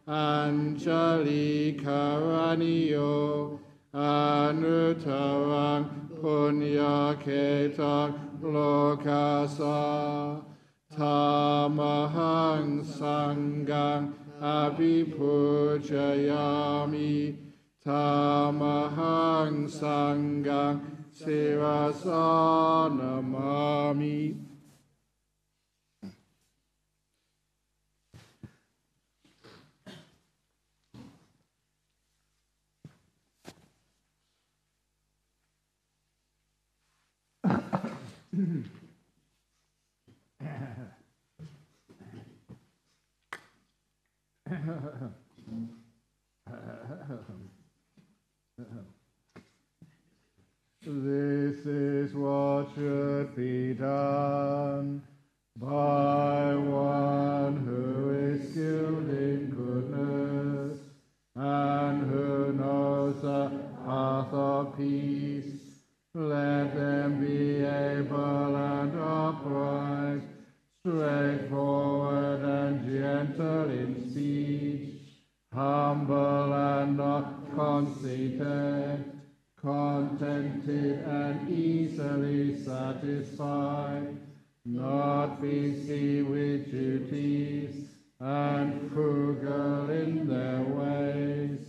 Anjali Karaniyo Anutarang Punya Ketak Lokasa Tamahang Sangang Abhipujayami Tamahang Sangang Sirasanamami. This is what should be done by one who is skilled in goodness and who knows the path of peace. Let them be able and upright, straightforward and gentle in speech, humble and not conceited, contented and easily satisfied, not busy with duties, and frugal in their ways,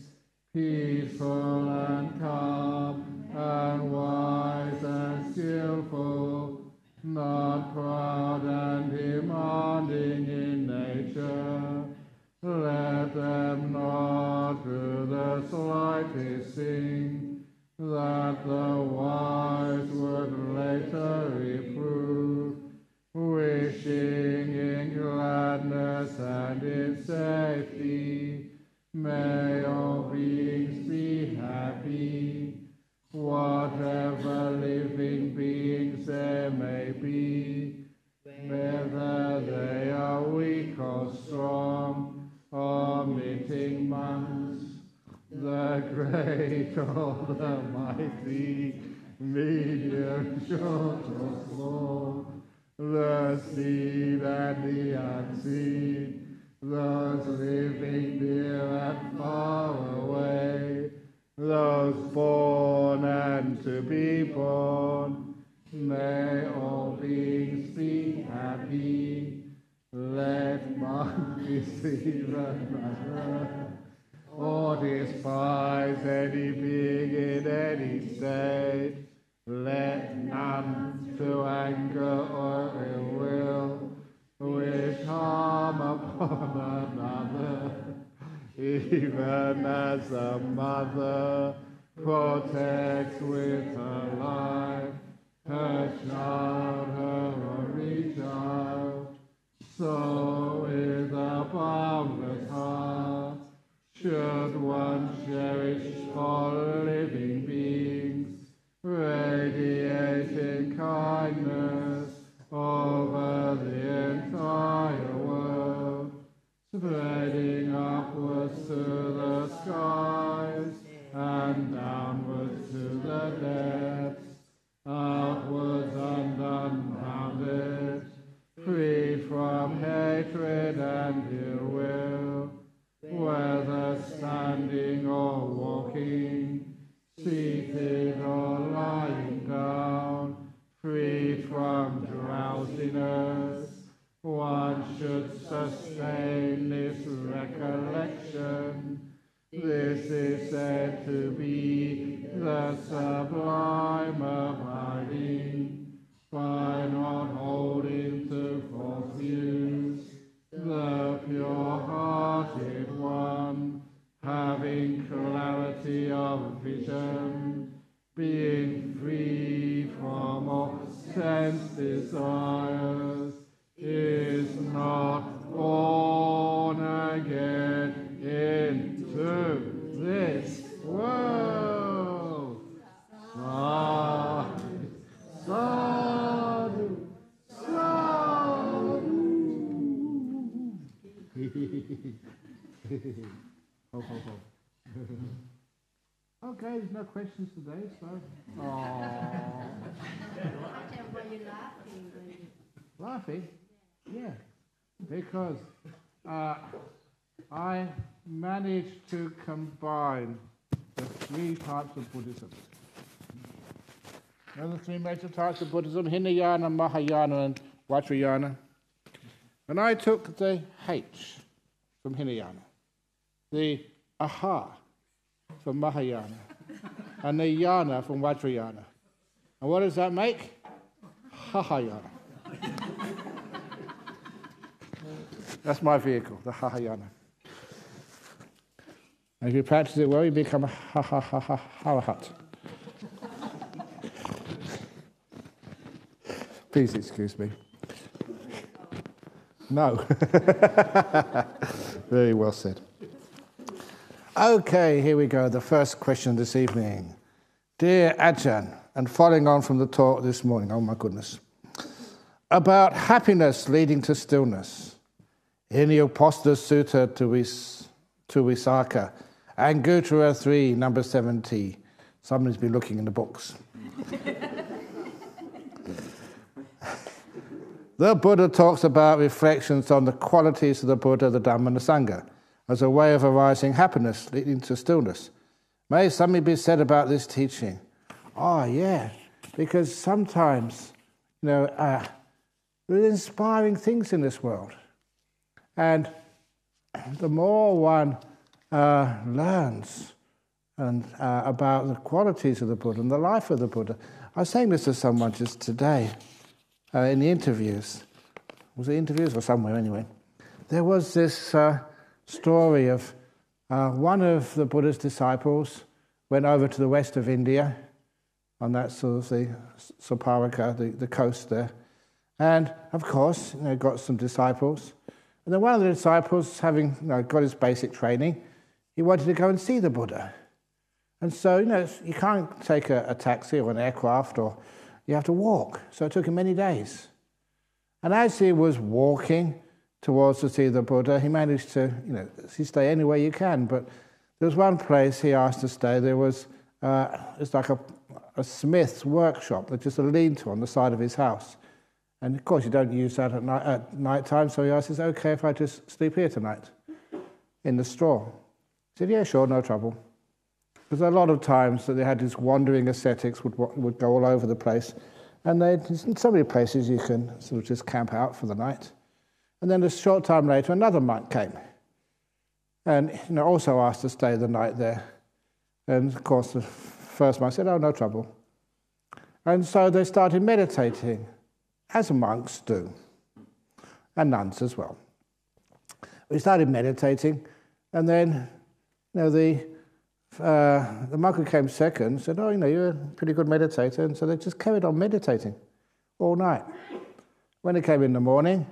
peaceful and calm, and wise and skillful, not proud and demanding in nature. Let them not do the slightest thing that the wise would later reprove, wishing in gladness and in safety. May all beings be happy, whatever living beings there may be, whether they are weak or strong, omitting monks, the great or the mighty, medium, short or small, the seen and the unseen, those living near and far away, those born and to be born. May all beings be happy. Let none deceive another, or despise any being in any state. Let none to anger or ill will wish harm upon another, even as a mother protects with her life her child, her only child. So with a boundless heart should one cherish all living beings, radiating kindness over the entire world, spreading upwards to the skies and downwards to the depths, outwards and unbounded, free from hatred and ill will, whether standing or walking, seated or lying down, free from drowsiness. One should sustain this recollection. This is said to be the sublime abiding, by not holding to false views, the pure-hearted one, having clarity of vision, being free from all sense desires, is not born again into this world. Sadhu, sadhu. Ho, ho, ho. Okay, there's no questions today, so. Ajahn, were you laughing? Laughing? Yeah, because I managed to combine the three types of Buddhism. You know the three major types of Buddhism, Hinayana, Mahayana and Vajrayana. And I took the H from Hinayana, the Aha from Mahayana, and the Yana from Vajrayana. And what does that make? Hahayana. That's my vehicle, the Hahayana. And if you practice it well, you become a Harahat. Please excuse me. No. Very well said. Okay, here we go. The first question this evening. Dear Ajahn, and following on from the talk this morning, oh my goodness, about happiness leading to stillness. In the Uposatha Sutta to Visakha, Anguttara 3, number 70. Somebody's been looking in the books. The Buddha talks about reflections on the qualities of the Buddha, the Dhamma, and the Sangha as a way of arising happiness leading to stillness. May something be said about this teaching? Oh, yeah, because sometimes, there's inspiring things in this world. And the more one learns about the qualities of the Buddha and the life of the Buddha. I was saying this to someone just today in the interviews. Was it interviews or somewhere anyway? There was this story of one of the Buddha's disciples went over to the west of India on that sort of the Saparika, the coast there. And of course, got some disciples. And then one of the disciples, having got his basic training, he wanted to go and see the Buddha. And so, you can't take a taxi or an aircraft, or you have to walk. So it took him many days. And as he was walking towards to see the Buddha, he managed to, you stay anywhere you can. But there was one place he asked to stay. There was, it's like a smith's workshop, that's just a lean-to on the side of his house. And of course, you don't use that at night time, so he asked, is it okay if I just sleep here tonight in the straw? He said, yeah, sure, no trouble. Because a lot of times that they had these wandering ascetics would go all over the place, and in so many places you can sort of just camp out for the night. And then a short time later, another monk came, and also asked to stay the night there. And of course, the first monk said, oh, no trouble. And so they started meditating, as monks do, and nuns as well. We started meditating, and then the monk who came second said, oh, you're a pretty good meditator, and so they just carried on meditating all night. When it came in the morning,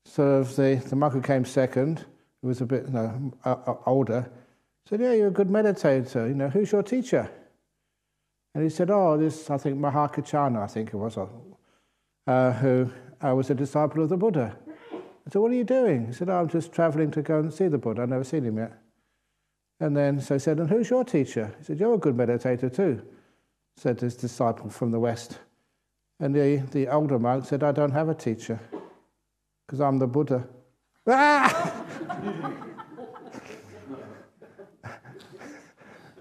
sort of the monk who came second, who was a bit older, said, yeah, you're a good meditator, who's your teacher? And he said, oh, this, I think, Mahakachana, I think it was, who was a disciple of the Buddha. I said, what are you doing? He said, oh, I'm just travelling to go and see the Buddha. I've never seen him yet. And then so he said, and who's your teacher? He said, you're a good meditator too, said this disciple from the West. And the older monk said, I don't have a teacher, because I'm the Buddha. Ah!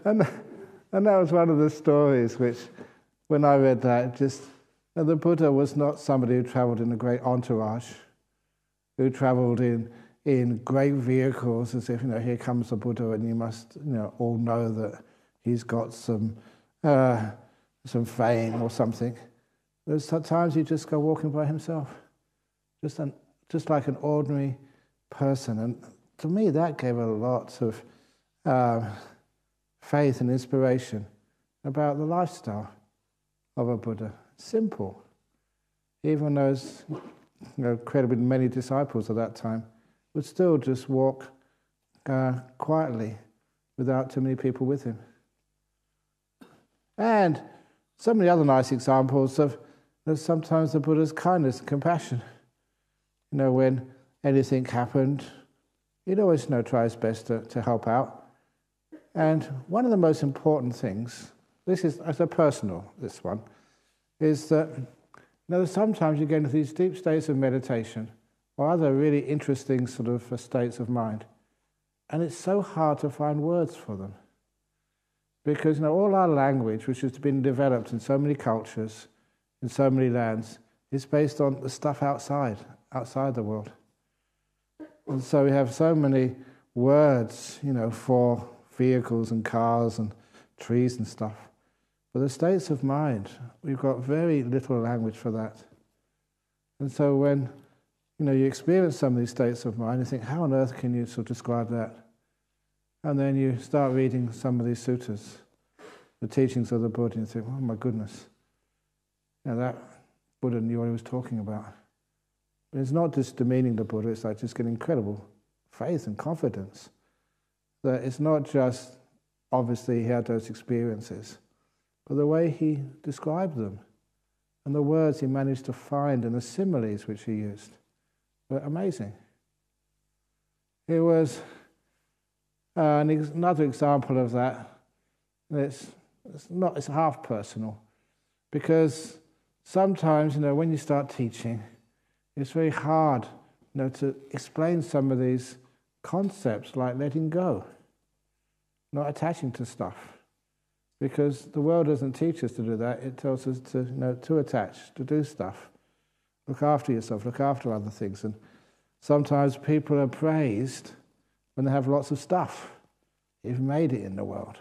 and that was one of the stories which, when I read that, and the Buddha was not somebody who travelled in a great entourage, who travelled in great vehicles, as if, here comes the Buddha, and you must, all know that he's got some fame or something. There's times you just go walking by himself, just like an ordinary person. And to me, that gave a lot of faith and inspiration about the lifestyle of a Buddha. Simple. Even those incredibly many disciples at that time would still just walk quietly without too many people with him. And so many other nice examples of sometimes the Buddha's kindness and compassion. When anything happened, he'd always try his best to help out. And one of the most important things, this is as a personal, this one, is that sometimes you get into these deep states of meditation or other really interesting sort of states of mind, And it's so hard to find words for them. Because all our language, which has been developed in so many cultures, in so many lands, is based on the stuff outside the world. And so we have so many words, for vehicles and cars and trees and stuff. But the states of mind, we've got very little language for that. And so when you experience some of these states of mind, you think, how on earth can you sort of describe that? And then you start reading some of these suttas, the teachings of the Buddha, and you think, oh my goodness, that Buddha knew what he was talking about. But it's not just demeaning the Buddha, it's like just getting incredible faith and confidence. That it's not just, obviously he had those experiences, but the way he described them, and the words he managed to find, and the similes which he used, were amazing. It was another example of that. It's half personal, because sometimes when you start teaching, it's very hard to explain some of these concepts like letting go, not attaching to stuff, because the world doesn't teach us to do that. It tells us to attach, to do stuff, look after yourself, look after other things. And sometimes people are praised when they have lots of stuff. You've made it in the world.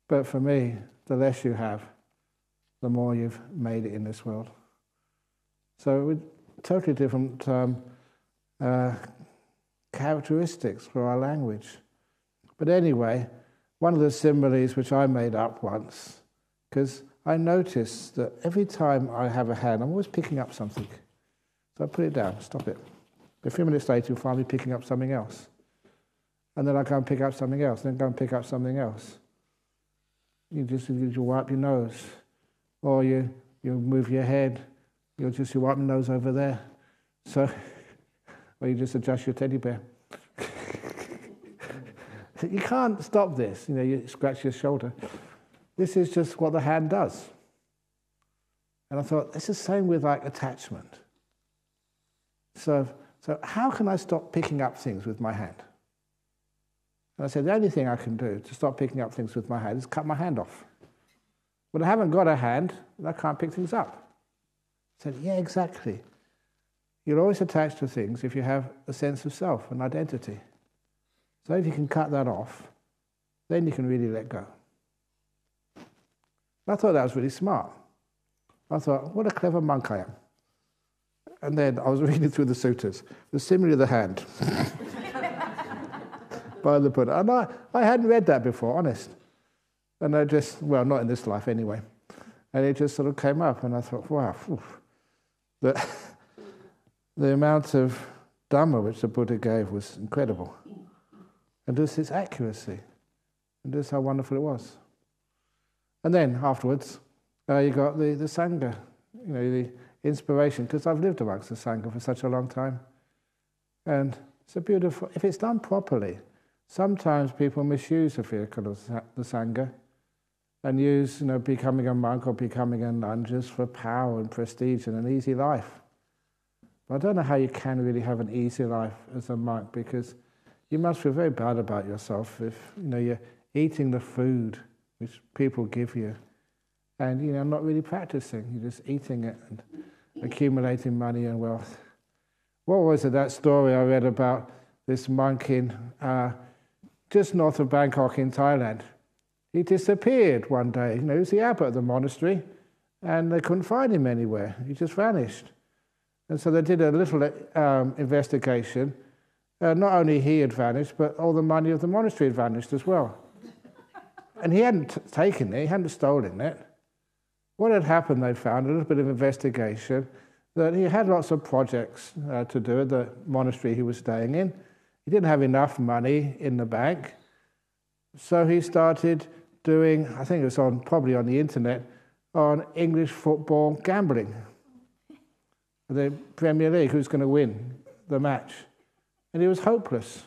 But for me, the less you have, the more you've made it in this world. So with totally different characteristics for our language. But anyway, one of the similes which I made up once, because I noticed that every time I have a hand, I'm always picking up something. So I put it down, stop it. A few minutes later, you'll find me picking up something else. And then I go and pick up something else, then go and pick up something else. You wipe your nose, or you move your head, you wipe your nose over there. So, or you just adjust your teddy bear. You can't stop this. You scratch your shoulder. This is just what the hand does. And I thought, it's the same with attachment. So how can I stop picking up things with my hand? And I said, the only thing I can do to stop picking up things with my hand is cut my hand off. But I haven't got a hand, and I can't pick things up. I said, yeah, exactly. You're always attached to things if you have a sense of self, an identity. So if you can cut that off, then you can really let go. I thought that was really smart. I thought, what a clever monk I am. And then I was reading through the suttas, the simile of the hand by the Buddha. And I hadn't read that before, honest. And I just, not in this life anyway. And it just sort of came up, and I thought, wow, the amount of Dhamma which the Buddha gave was incredible. And just its accuracy, and just how wonderful it was. And then afterwards, you got the Sangha, the inspiration, because I've lived amongst the Sangha for such a long time. And it's a beautiful, if it's done properly, sometimes people misuse the vehicle of the Sangha and use, becoming a monk or becoming a nun just for power and prestige and an easy life. But I don't know how you can really have an easy life as a monk, because you must feel very bad about yourself if you're eating the food which people give you, and not really practicing. You're just eating it and accumulating money and wealth. What was it, that story I read about this monk in just north of Bangkok in Thailand? He disappeared one day. He was the abbot of the monastery, and they couldn't find him anywhere. He just vanished. And so they did a little investigation. Not only he had vanished, but all the money of the monastery had vanished as well. And he hadn't taken it, he hadn't stolen it. What had happened, they found, a little bit of investigation, that he had lots of projects to do at the monastery he was staying in. He didn't have enough money in the bank, so he started doing, I think it was probably on the internet, on English football gambling. The Premier League, who's going to win the match. And he was hopeless,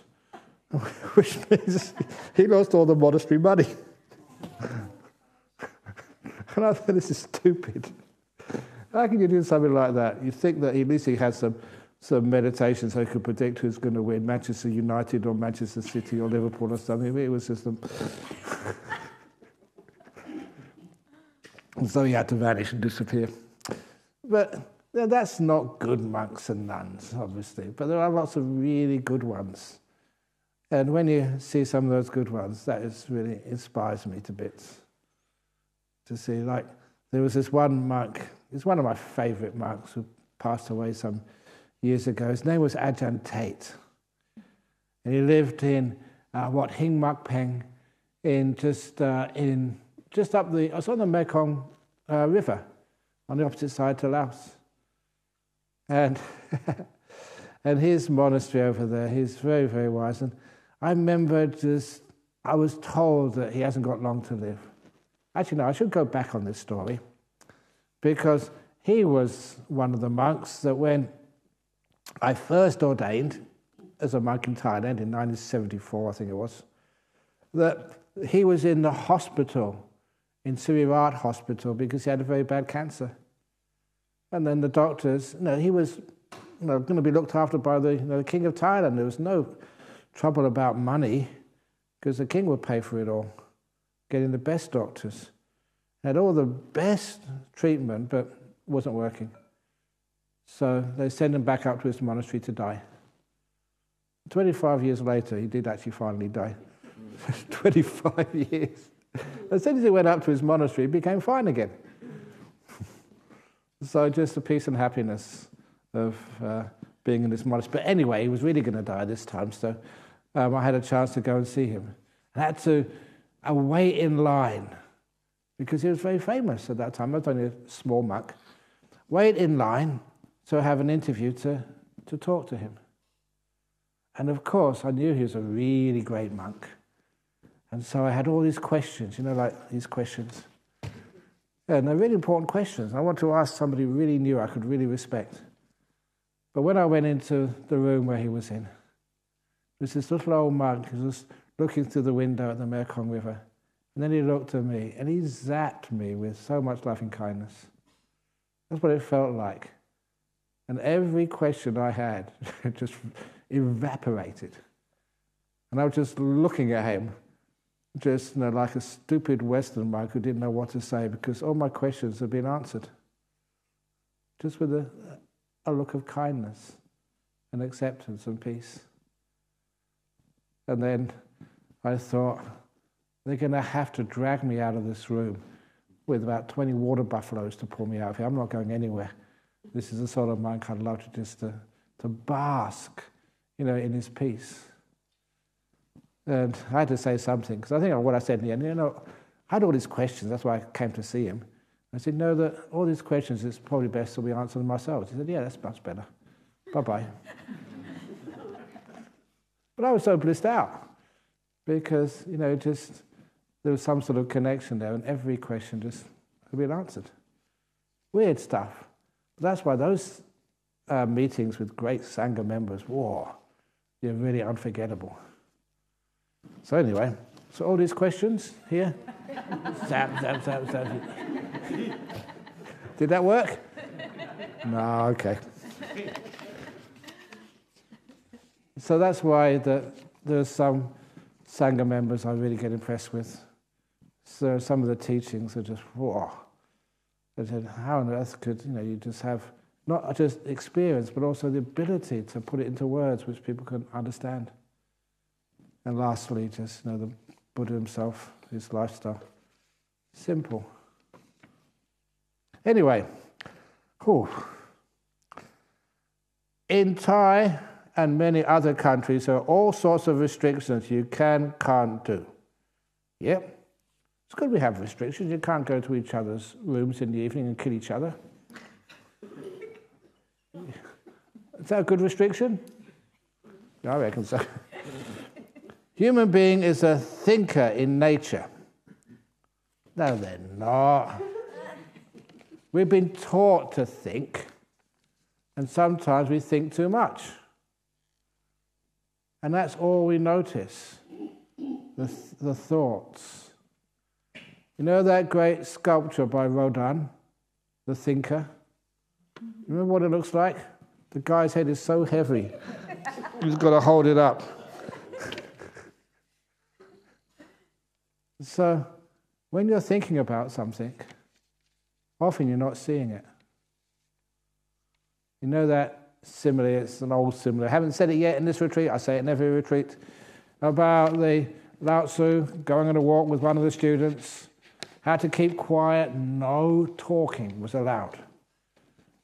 which means he lost all the monastery money. And I thought, this is stupid. How can you do something like that? You think that at least he had some some meditation so he could predict who's going to win, Manchester United or Manchester City or Liverpool or something. It was just and so he had to vanish and disappear. But that's not good monks and nuns, obviously. But there are lots of really good ones. And when you see some of those good ones, that is really inspires me to bits. To see, like, there was this one monk, he's one of my favourite monks who passed away some years ago. His name was Ajahn Tate. And he lived in Hing Mak Peng, just up the, it's on the Mekong River, on the opposite side to Laos. And and his monastery over there, he's very, very wise. And I remember I was told that he hasn't got long to live. Actually, no, I should go back on this story, because he was one of the monks that when I first ordained as a monk in Thailand in 1974, I think it was, that he was in the hospital, in Sirirat Hospital, because he had a very bad cancer. And then the doctors, he was going to be looked after by the King of Thailand. There was no trouble about money, because the king would pay for it all, getting the best doctors. Had all the best treatment, but wasn't working. So they sent him back up to his monastery to die. 25 years later, he did actually finally die. 25 years. As soon as he went up to his monastery, he became fine again. So just the peace and happiness of being in this monastery. But anyway, he was really going to die this time, so I had a chance to go and see him. I had to wait in line, because he was very famous at that time. I was only a small monk. Wait in line to have an interview to talk to him. And of course, I knew he was a really great monk. And so I had all these questions, like these questions. Yeah, and they're really important questions. I want to ask somebody who really knew I could really respect. But when I went into the room where he was in, there was this little old monk who was looking through the window at the Mekong River. And then he looked at me, and he zapped me with so much loving kindness. That's what it felt like. And every question I had just evaporated. And I was just looking at him, just like a stupid Western monk who didn't know what to say, because all my questions had been answered. Just with a look of kindness and acceptance and peace. And then I thought, they're going to have to drag me out of this room with about 20 water buffaloes to pull me out of here. I'm not going anywhere. This is the sort of monk I'd love to just to bask, in his peace. And I had to say something, because I think what I said in the end, I had all these questions. That's why I came to see him. I said, no, that all these questions, it's probably best that we answer them ourselves. He said, yeah, that's much better. Bye-bye. But I was so blissed out, because, just there was some sort of connection there, and every question just had been answered. Weird stuff. But that's why those meetings with great Sangha members, they're really unforgettable. So anyway, so all these questions here. Zap, zap, zap, zap. Did that work? No, okay. So that's why there's some Sangha members I really get impressed with. So some of the teachings are just, I said, how on earth could you just have not just experience, but also the ability to put it into words which people can understand. And lastly, just the Buddha himself, his lifestyle. Simple. Anyway, in Thai and many other countries, there are all sorts of restrictions you can't do. Yep. It's good we have restrictions. You can't go to each other's rooms in the evening and kill each other. Is that a good restriction? I reckon so. Human being is a thinker in nature. No, they're not. We've been taught to think, and sometimes we think too much. And that's all we notice, the thoughts. That great sculpture by Rodin, The Thinker? Remember what it looks like? The guy's head is so heavy. He's got to hold it up. So, when you're thinking about something, often you're not seeing it. You know that simile, it's an old simile. I haven't said it yet in this retreat, I say it in every retreat, about the Lao Tzu going on a walk with one of the students, had to keep quiet, no talking was allowed.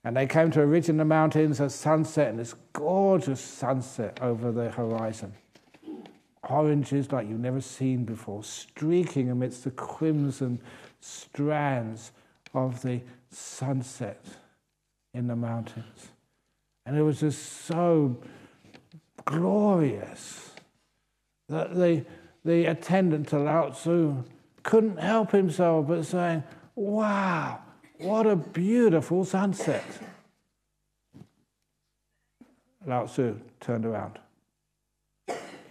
And they came to a ridge in the mountains at sunset, and this gorgeous sunset over the horizon. Oranges like you've never seen before, streaking amidst the crimson strands of the sunset in the mountains. And it was just so glorious that the attendant to Lao Tzu couldn't help himself but saying, wow, what a beautiful sunset. Lao Tzu turned around.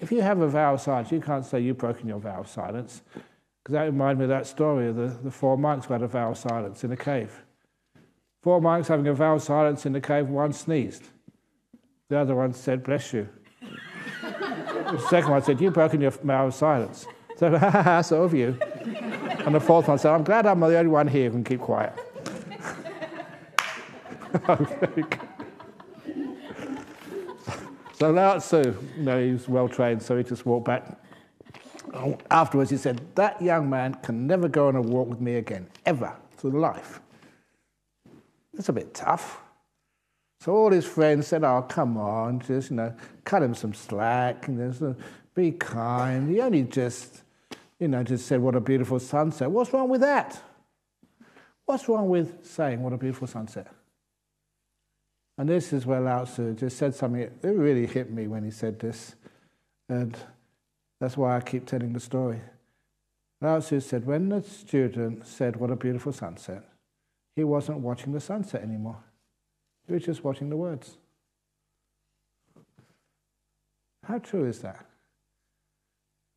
If you have a vow of silence, you can't say you've broken your vow of silence, because that reminded me of that story of the 4 monks who had a vow of silence in a cave. 4 monks having a vow of silence in the cave, one sneezed. The other one said, bless you. The second one said, you've broken your vow of silence. So, ha ha ha, so have you. And the fourth one said, I'm glad I'm the only one here who can keep quiet. So Lao Tzu, he was well trained, so he just walked back. Afterwards he said, that young man can never go on a walk with me again, ever, through life. That's a bit tough. So all his friends said, oh, come on, just, cut him some slack, and just, be kind. He only just said, what a beautiful sunset. What's wrong with that? What's wrong with saying, what a beautiful sunset? And this is where Lao Tzu just said something, it really hit me when he said this. And that's why I keep telling the story. Lao Tzu said, when the student said, what a beautiful sunset, he wasn't watching the sunset anymore. He was just watching the words. How true is that?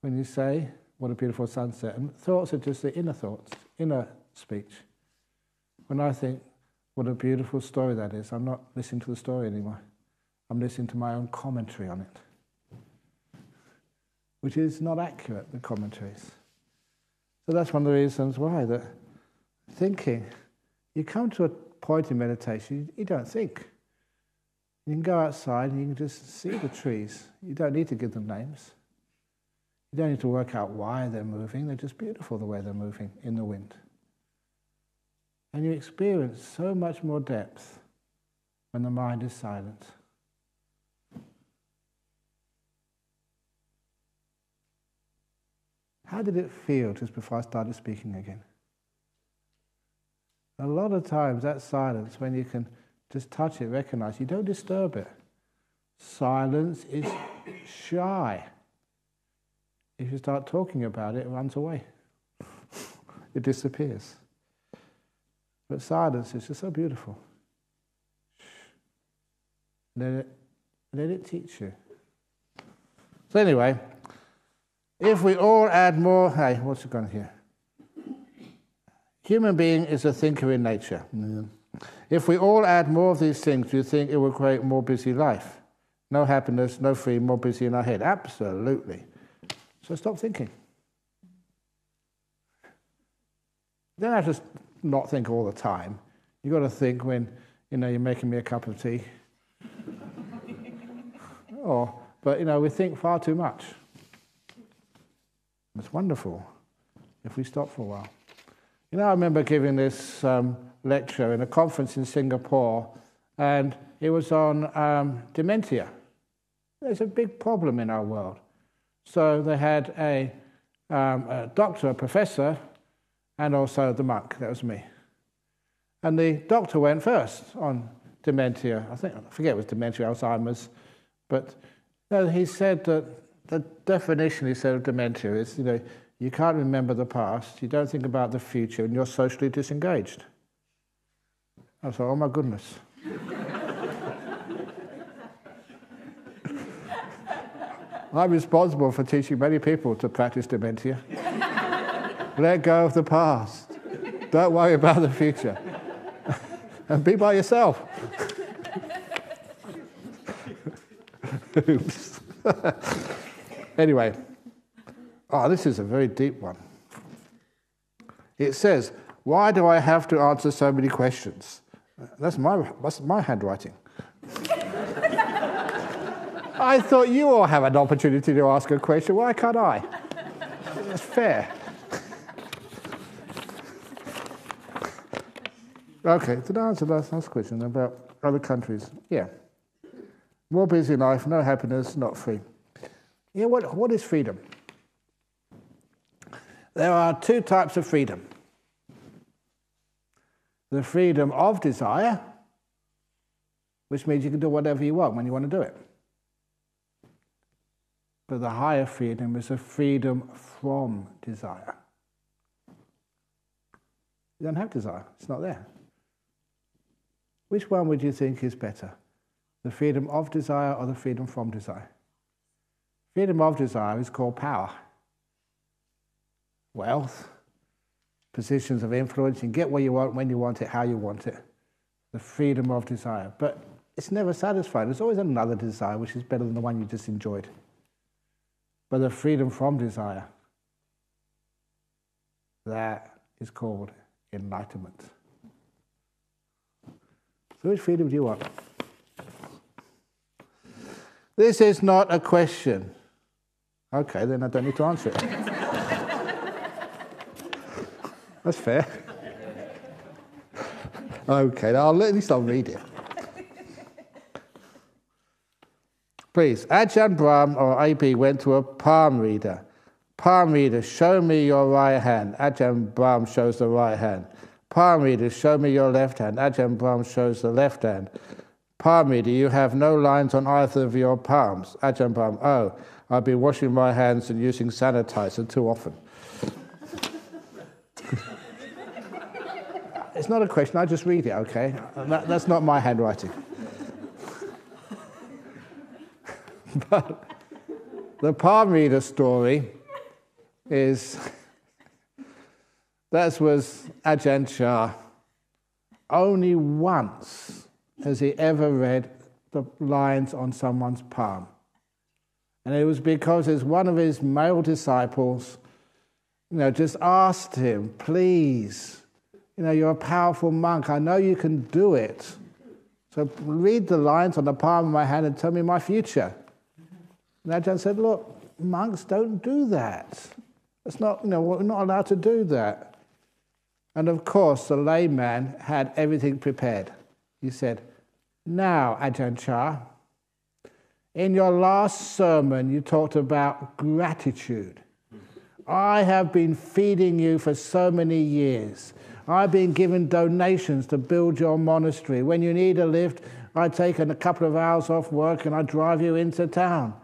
When you say, what a beautiful sunset, and thoughts are just the inner thoughts, inner speech. When I think, what a beautiful story that is, I'm not listening to the story anymore. I'm listening to my own commentary on it, which is not accurate, the commentaries. So that's one of the reasons why, that thinking, you come to a point in meditation, you don't think. You can go outside and you can just see the trees. You don't need to give them names. You don't need to work out why they're moving. They're just beautiful the way they're moving in the wind. And you experience so much more depth when the mind is silent. How did it feel just before I started speaking again? A lot of times that silence, when you can just touch it, recognize, you don't disturb it. Silence is shy. If you start talking about it, it runs away. It disappears. But silence is just so beautiful. Let it teach you. So anyway, if we all add more... Hey, what's it going here? Human being is a thinker in nature. If we all add more of these things, do you think it will create more busy life? No happiness, no freedom, more busy in our head? Absolutely. So stop thinking. You don't have to not think all the time. You've got to think when, you're making me a cup of tea. But we think far too much. It's wonderful if we stop for a while. I remember giving this lecture in a conference in Singapore, and it was on dementia. There's a big problem in our world. So they had a doctor, a professor, and also the monk. That was me. And the doctor went first on dementia. I forget it was dementia, Alzheimer's. But he said that the definition, he said, of dementia is, you can't remember the past, you don't think about the future, and you're socially disengaged. I thought, oh my goodness. I'm responsible for teaching many people to practice dementia. Let go of the past. Don't worry about the future. And be by yourself. Oops. Anyway, this is a very deep one. It says, why do I have to answer so many questions? That's my handwriting. I thought you all have an opportunity to ask a question. Why can't I? That's fair. Okay, to answer that last question about other countries. Yeah. More busy life, no happiness, not free. Yeah, what is freedom? There are two types of freedom. The freedom of desire, which means you can do whatever you want when you want to do it. But the higher freedom is the freedom from desire. You don't have desire, it's not there. Which one would you think is better? The freedom of desire or the freedom from desire? Freedom of desire is called power. Wealth, positions of influence, you can get what you want, when you want it, how you want it. The freedom of desire. But it's never satisfied. There's always another desire which is better than the one you just enjoyed. But the freedom from desire, that is called enlightenment. So which freedom do you want? This is not a question. Okay, then I don't need to answer it. That's fair. Okay, now at least I'll read it. Please, Ajahn Brahm or AB went to a palm reader. Palm reader, show me your right hand. Ajahn Brahm shows the right hand. Palm reader, show me your left hand. Ajahn Brahm shows the left hand. Palm reader, you have no lines on either of your palms. Ajahn Brahm, I've been washing my hands and using sanitizer too often. It's not a question, I just read it, okay? That's not my handwriting. But the palm reader story is, that was Ajahn Chah. Only once has he ever read the lines on someone's palm. And it was because one of his male disciples, just asked him, please, you're a powerful monk, I know you can do it. So read the lines on the palm of my hand and tell me my future. And Ajahn said, look, monks don't do that. It's not, we're not allowed to do that. And of course, the layman had everything prepared. He said, now, Ajahn Chah, in your last sermon, you talked about gratitude. I have been feeding you for so many years. I've been given donations to build your monastery. When you need a lift, I take a couple of hours off work and I drive you into town.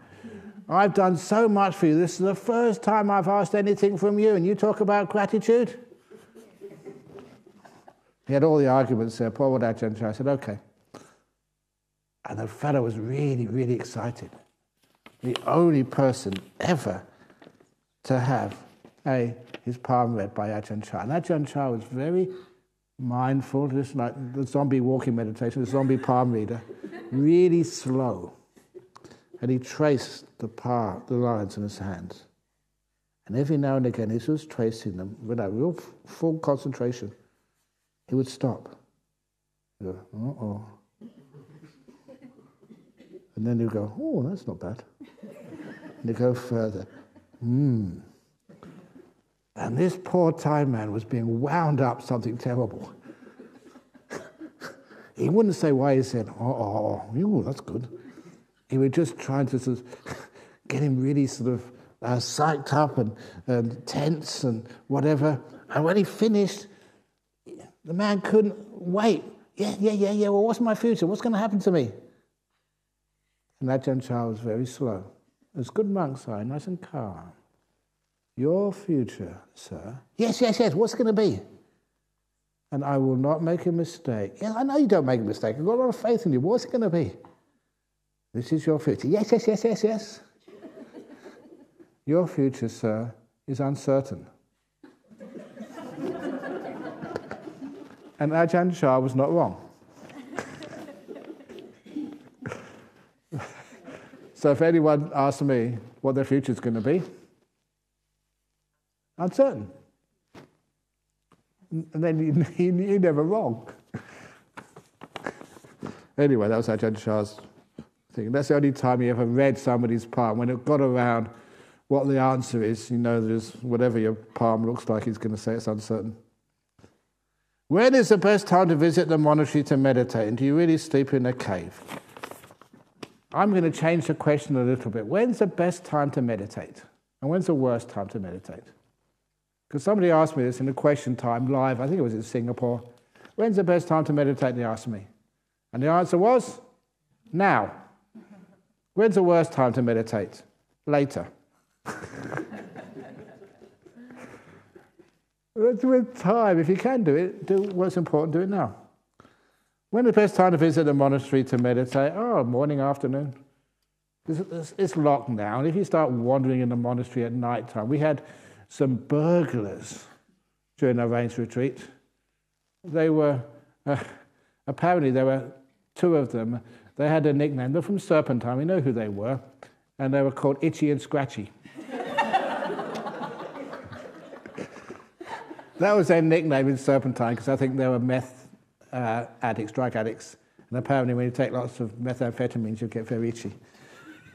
I've done so much for you. This is the first time I've asked anything from you, and you talk about gratitude? He had all the arguments there. Poor old Ajahn Chah. I said, okay. And the fellow was really, really excited. The only person ever to have his palm read by Ajahn Chah. And Ajahn Chah was very mindful, just like the zombie walking meditation, the zombie palm reader, really slow. And he traced the lines in his hands. And every now and again, as he was tracing them with a real full concentration, he would stop. He'd go, uh-oh. And then he'd go, oh, that's not bad. And he'd go further. And this poor time man was being wound up something terrible. He wouldn't say why, he said, oh, that's good. He would just try to sort of get him really sort of psyched up and tense and whatever. And when he finished, the man couldn't wait. Yeah, well, what's my future? What's going to happen to me? And Ajahn Chah was very slow. As good monks are, nice and calm. Your future, sir. Yes, what's it going to be? And I will not make a mistake. Yes, I know you don't make a mistake. I've got a lot of faith in you. What's it going to be? This is your future. Yes. Your future, sir, is uncertain. And Ajahn Chah was not wrong. So if anyone asks me what their future is going to be, uncertain. And then you're never wrong. Anyway, that was Ajahn Chah's thing. That's the only time he ever read somebody's palm. When it got around what the answer is, there's whatever your palm looks like, he's going to say it's uncertain. When is the best time to visit the monastery to meditate? And do you really sleep in a cave? I'm going to change the question a little bit. When's the best time to meditate? And when's the worst time to meditate? Because somebody asked me this in the question time live, I think it was in Singapore. When's the best time to meditate, they asked me. And the answer was, now. When's the worst time to meditate? Later. With time, if you can do it, do what's important, do it now. When is the best time to visit a monastery to meditate? Oh, morning, afternoon. It's locked now. And if you start wandering in the monastery at night time, we had some burglars during our rains retreat. They were, apparently there were two of them. They had a nickname. They're from Serpentine. We know who they were. And they were called Itchy and Scratchy. That was their nickname in Serpentine because I think they were meth addicts, drug addicts. And apparently when you take lots of methamphetamines, you get very itchy.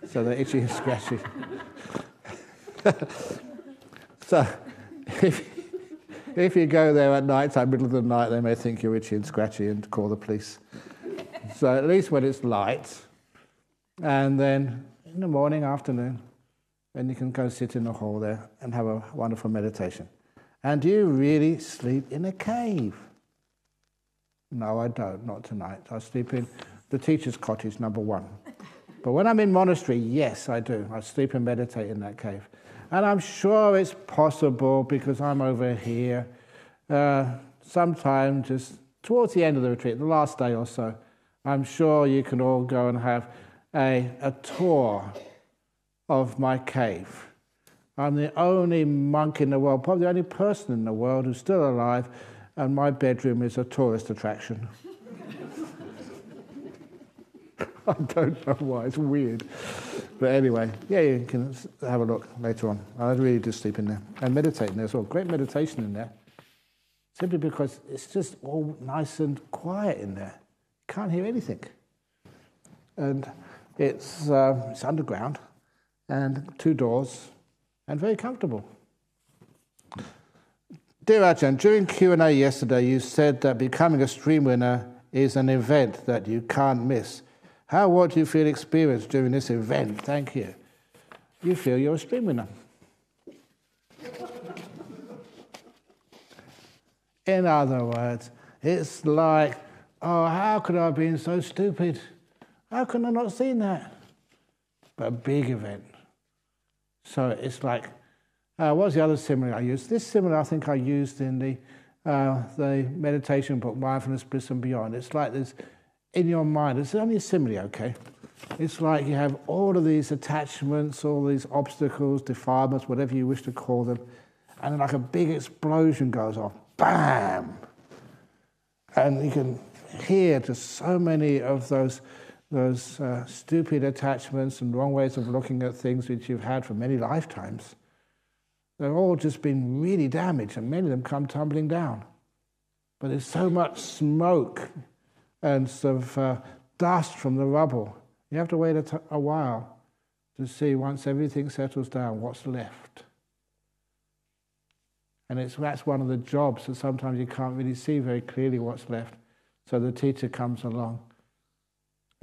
So they're itchy and scratchy. So if you go there at night time, middle of the night, they may think you're itchy and scratchy and call the police. So at least when it's light, and then in the morning, afternoon, then you can go sit in the hall there and have a wonderful meditation. And do you really sleep in a cave? No, I don't, not tonight. I sleep in the teacher's cottage, number 1. But when I'm in monastery, yes, I do. I sleep and meditate in that cave. And I'm sure it's possible because I'm over here. Sometime just towards the end of the retreat, the last day or so, I'm sure you can all go and have a tour of my cave. I'm the only monk in the world, probably the only person in the world who's still alive, and my bedroom is a tourist attraction. I don't know why, it's weird. But anyway, yeah, you can have a look later on. I really do sleep in there and meditate in there as well. Great meditation in there. Simply because it's just all nice and quiet in there. You can't hear anything. And it's underground and 2 doors and very comfortable. Dear Ajahn, during Q&A yesterday you said that becoming a stream winner is an event that you can't miss. What do you feel experienced during this event? Thank you. You feel you're a stream winner. In other words, it's like, oh, how could I have been so stupid? How could I not seen that? But a big event. So it's like, what was the other simile I used? This simile I think I used in the meditation book, Mindfulness, Bliss and Beyond. It's like there's, in your mind, it's only a simile, okay? It's like you have all of these attachments, all these obstacles, defilements, whatever you wish to call them, and then like a big explosion goes off. Bam! And you can hear just so many of those stupid attachments and wrong ways of looking at things which you've had for many lifetimes. They've all just been really damaged, and many of them come tumbling down. But there's so much smoke and sort of dust from the rubble. You have to wait a while to see, once everything settles down, what's left. And that's one of the jobs, that sometimes you can't really see very clearly what's left. So the teacher comes along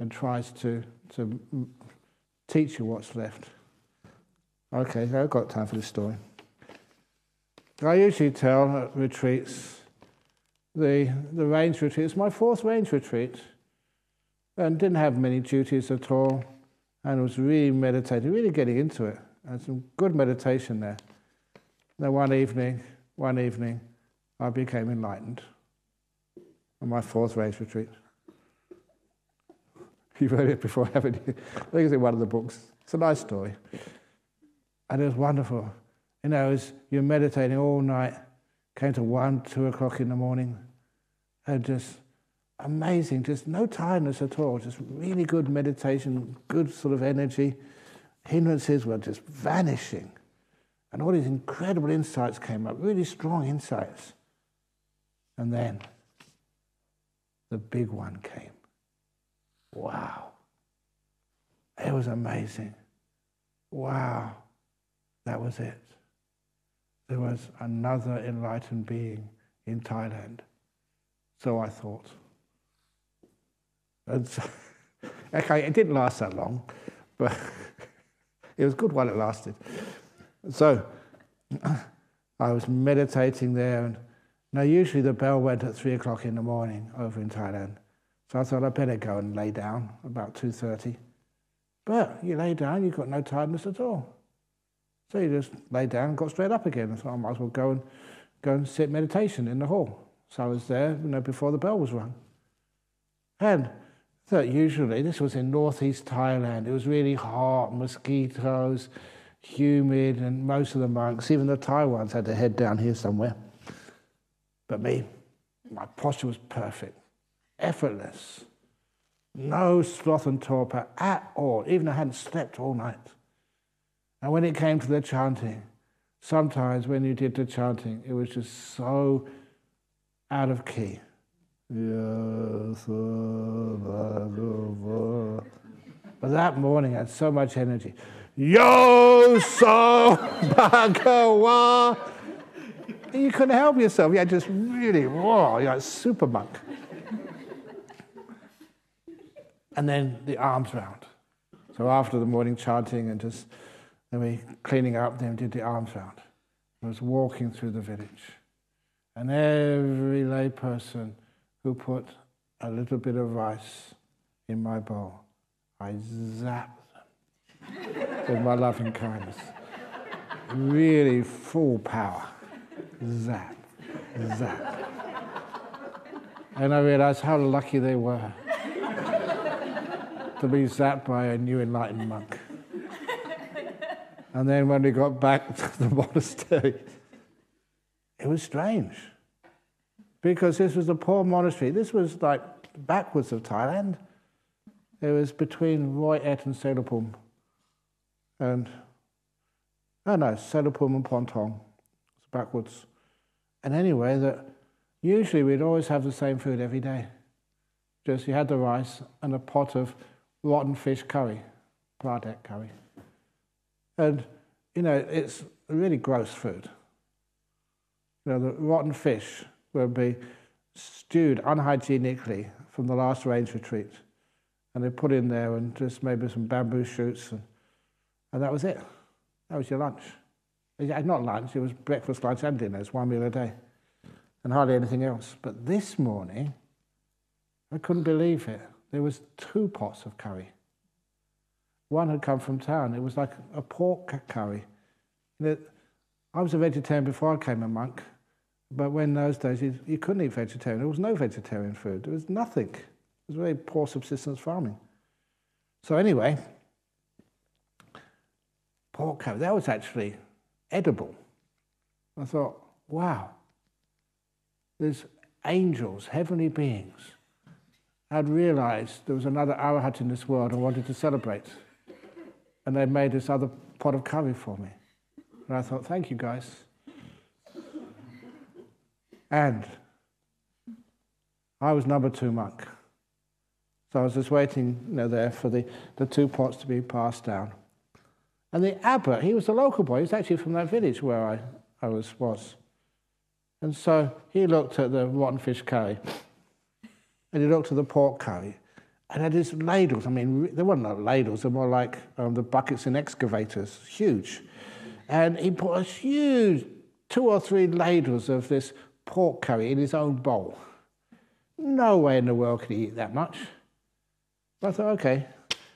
and tries to teach you what's left. Okay, I've got time for this story. I usually tell at retreats, the range retreat, it's my 4th range retreat, and didn't have many duties at all, and was really meditating, really getting into it. And some good meditation there. Then one evening, I became enlightened on my 4th range retreat. You've heard it before, haven't you? I think it's in one of the books. It's a nice story. And it was wonderful. As you're meditating all night, came to 1, 2 o'clock in the morning, and just amazing, just no tiredness at all, just really good meditation, good sort of energy. hindrances were just vanishing. And all these incredible insights came up, really strong insights. And then the big one came. Wow. It was amazing. Wow. That was it. There was another enlightened being in Thailand. So I thought. And so, okay, it didn't last that long, but it was good while it lasted. So I was meditating there, and now usually the bell went at 3 o'clock in the morning over in Thailand. So I thought I'd better go and lay down about 2:30. But you lay down, you've got no tiredness at all. So you just lay down and got straight up again. I thought I might as well go and sit meditation in the hall. So I was there, before the bell was rung. And so usually, this was in northeast Thailand. It was really hot, mosquitoes, humid, and most of the monks, even the Thai ones, had their head down here somewhere. But me, my posture was perfect, effortless, no sloth and torpor at all, even I hadn't slept all night. And when it came to the chanting, sometimes when you did the chanting, it was just so out of key. But that morning I had so much energy. Yo so Bhagawa. You couldn't help yourself. You had just really, you're like a super monk. And then the arms round. So after the morning chanting and just then we cleaning up, then did the arms round. I was walking through the village. And every lay person who put a little bit of rice in my bowl, I zapped them with my loving kindness. Really full power. Zap, zap. And I realized how lucky they were to be zapped by a new enlightened monk. And then when we got back to the monastery, it was strange. Because this was a poor monastery. This was like backwards of Thailand. It was between Roy Et and Selapum. And, Selapum and Pontong. It's backwards. And anyway, usually we'd always have the same food every day. Just you had the rice and a pot of rotten fish curry, pradek curry. And, it's really gross food. The rotten fish will be stewed unhygienically from the last rains retreat. And they put in there and just maybe some bamboo shoots. And that was it. That was your lunch. Not lunch, it was breakfast, lunch and dinner. It's one meal a day. And hardly anything else. But this morning, I couldn't believe it. There was 2 pots of curry. One had come from town. It was like a pork curry. I was a vegetarian before I became a monk. But when those days, you couldn't eat vegetarian. There was no vegetarian food. There was nothing. It was very poor subsistence farming. So anyway, pork curry, that was actually edible. I thought, wow, there's angels, heavenly beings. I'd realized there was another arahat in this world and wanted to celebrate. And they made this other pot of curry for me. And I thought, thank you guys. And I was number 2 monk. So I was just waiting there for the 2 pots to be passed down. And the abbot, he was a local boy. He was actually from that village where I was. And so he looked at the rotten fish curry. And he looked at the pork curry. And had these ladles. I mean, they weren't like ladles. They're more like the buckets in excavators. Huge. And he put a huge 2 or 3 ladles of this pork curry in his own bowl. No way in the world could he eat that much. But I thought, okay,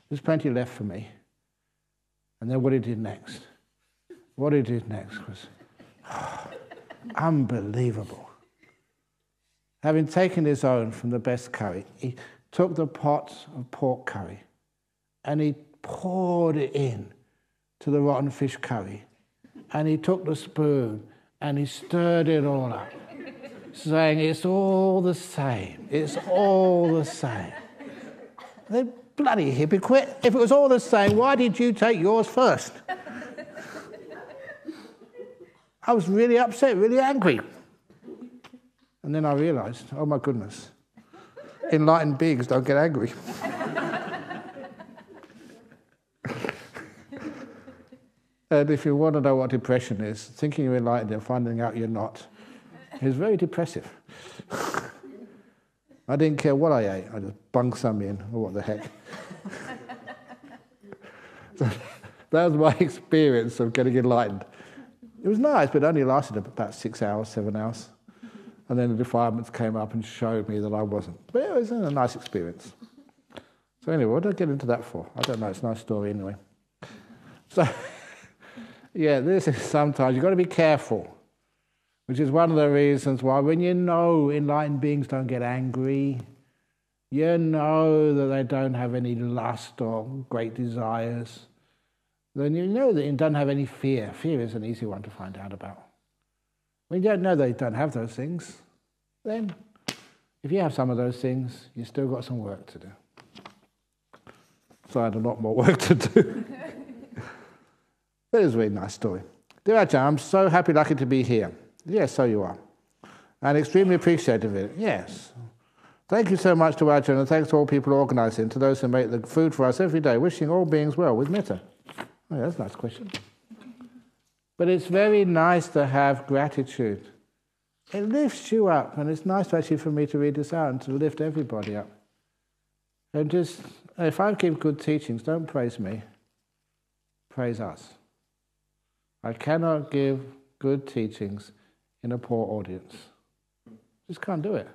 there's plenty left for me. And then what he did next was unbelievable. Having taken his own from the best curry, he took the pot of pork curry and he poured it in to the rotten fish curry. And he took the spoon and he stirred it all up, saying, it's all the same. It's all the same. They're bloody hypocrite. If it was all the same, why did you take yours first? I was really upset, really angry. And then I realised, oh my goodness, enlightened beings don't get angry. And if you want to know what depression is, thinking you're enlightened and finding out you're not is very depressive. I didn't care what I ate, I just bunged some in, or what the heck. So that was my experience of getting enlightened. It was nice, but it only lasted about 6 hours, 7 hours. And then the defilements came up and showed me that I wasn't. But it was a nice experience. So anyway, what did I get into that for? I don't know, it's a nice story anyway. So, yeah, this is sometimes, you've got to be careful, which is one of the reasons why when you know enlightened beings don't get angry, you know that they don't have any lust or great desires, then you know that you don't have any fear. Fear is an easy one to find out about. When you don't know they don't have those things, then if you have some of those things, you've still got some work to do. So I had a lot more work to do. But it was a really nice story. Dear Ajahn, I'm so happy, lucky to be here. Yes, so you are. And extremely appreciative of it. Yes. Thank you so much to Ajahn, and thanks to all people organising, to those who make the food for us every day, wishing all beings well with metta. Oh, yeah, that's a nice question. But it's very nice to have gratitude. It lifts you up, and it's nice actually for me to read this out and to lift everybody up. And just, if I give good teachings, don't praise me, praise us. I cannot give good teachings in a poor audience. Just can't do it.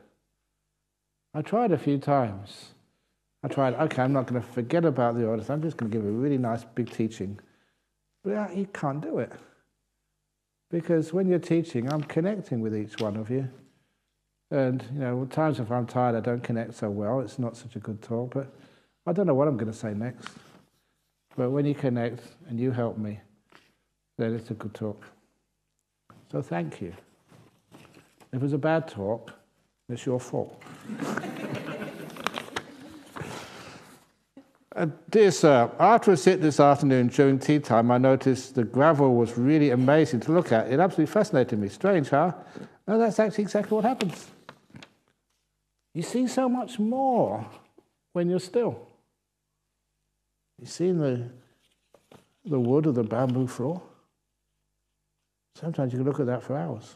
I tried a few times. Okay, I'm not going to forget about the audience. I'm just going to give a really nice big teaching. But you can't do it. Because when you're teaching, I'm connecting with each one of you. And, at times if I'm tired, I don't connect so well. It's not such a good talk. But I don't know what I'm going to say next. But when you connect and you help me, then it's a good talk. So thank you. If it was a bad talk, it's your fault. Dear sir, after a sit this afternoon during tea time, I noticed the gravel was really amazing to look at. It absolutely fascinated me. Strange, huh? No, that's actually exactly what happens. You see so much more when you're still. You see the wood of the bamboo floor? Sometimes you can look at that for hours.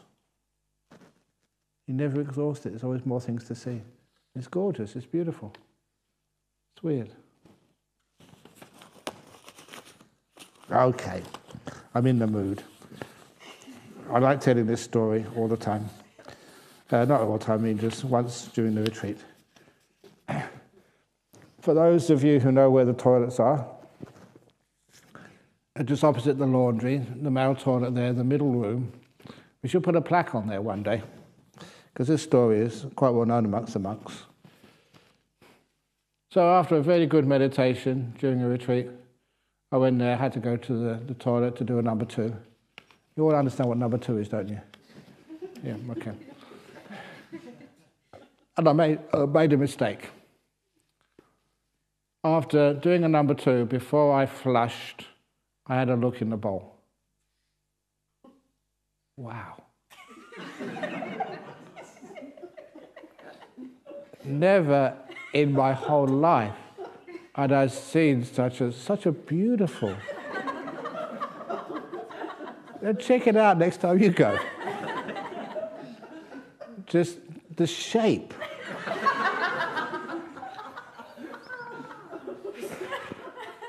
You never exhaust it. There's always more things to see. It's gorgeous. It's beautiful. It's weird. Okay, I'm in the mood. I like telling this story all the time. Not all the time, I mean just once during the retreat. For those of you who know where the toilets are, just opposite the laundry, the male toilet there, the middle room, we should put a plaque on there one day, because this story is quite well known amongst the monks. So after a very good meditation during a retreat, I went there, had to go to the toilet to do a number 2. You all understand what number 2 is, don't you? Yeah, okay. And I made a mistake. After doing a number 2, before I flushed, I had a look in the bowl. Wow. Never in my whole life had I seen such a beautiful. Check it out next time you go. Just the shape.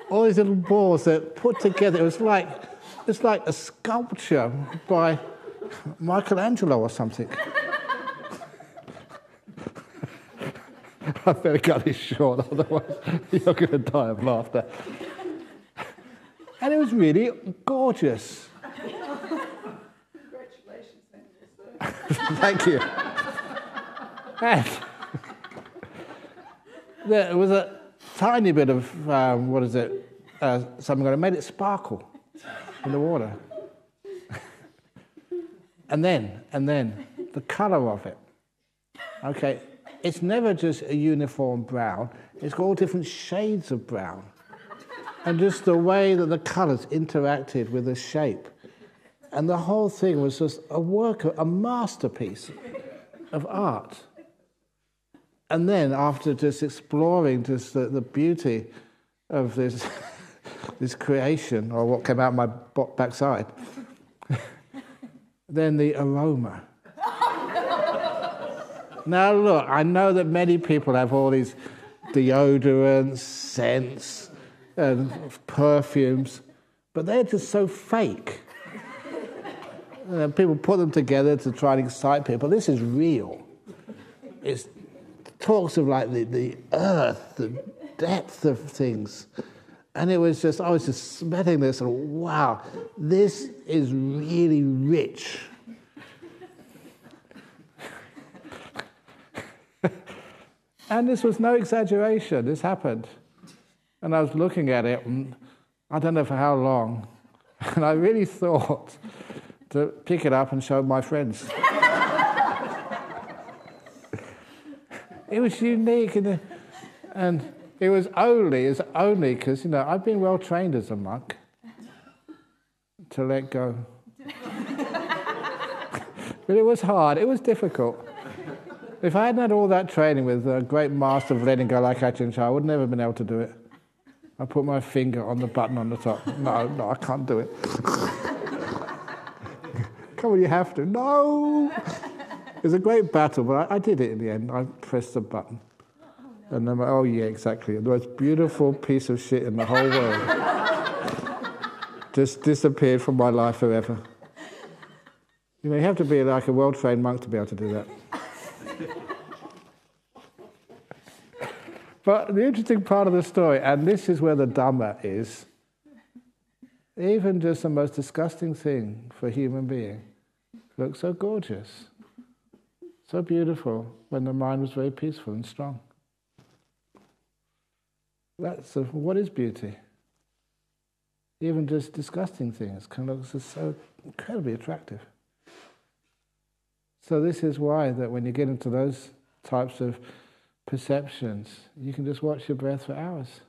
All these little balls that put together, it's like a sculpture by Michelangelo or something. I better cut it short, otherwise you're going to die of laughter. And it was really gorgeous. Congratulations, Thank you. And there was a tiny bit of, something that made it sparkle in the water. And then the colour of it. Okay, it's never just a uniform brown. It's got all different shades of brown. And just the way that the colours interacted with the shape. And the whole thing was just a masterpiece of art. And then after just exploring just the beauty of this, this creation, or what came out my backside, then the aroma. Now look, I know that many people have all these deodorants, scents, and perfumes, but they're just so fake. People put them together to try and excite people. This is real. It talks of like the earth, the depth of things. And I was just smelling this and wow, this is really rich. And this was no exaggeration, this happened. And I was looking at it, and I don't know for how long, and I really thought to pick it up and show my friends. It was unique, and it was only because, I've been well trained as a monk to let go. But it was hard, it was difficult. If I hadn't had all that training with a great master of letting go like Ajahn, I would never have been able to do it. I put my finger on the button on the top. No, I can't do it. Come on, you have to. No! It was a great battle, but I did it in the end. I pressed the button. And I'm like, oh yeah, exactly. The most beautiful piece of shit in the whole world just disappeared from my life forever. You have to be like a well-trained monk to be able to do that. But the interesting part of the story, and this is where the Dhamma is, even just the most disgusting thing for a human being looks so gorgeous, so beautiful when the mind was very peaceful and strong. What is beauty? Even just disgusting things can look so incredibly attractive. So this is why that when you get into those types of perceptions, you can just watch your breath for hours.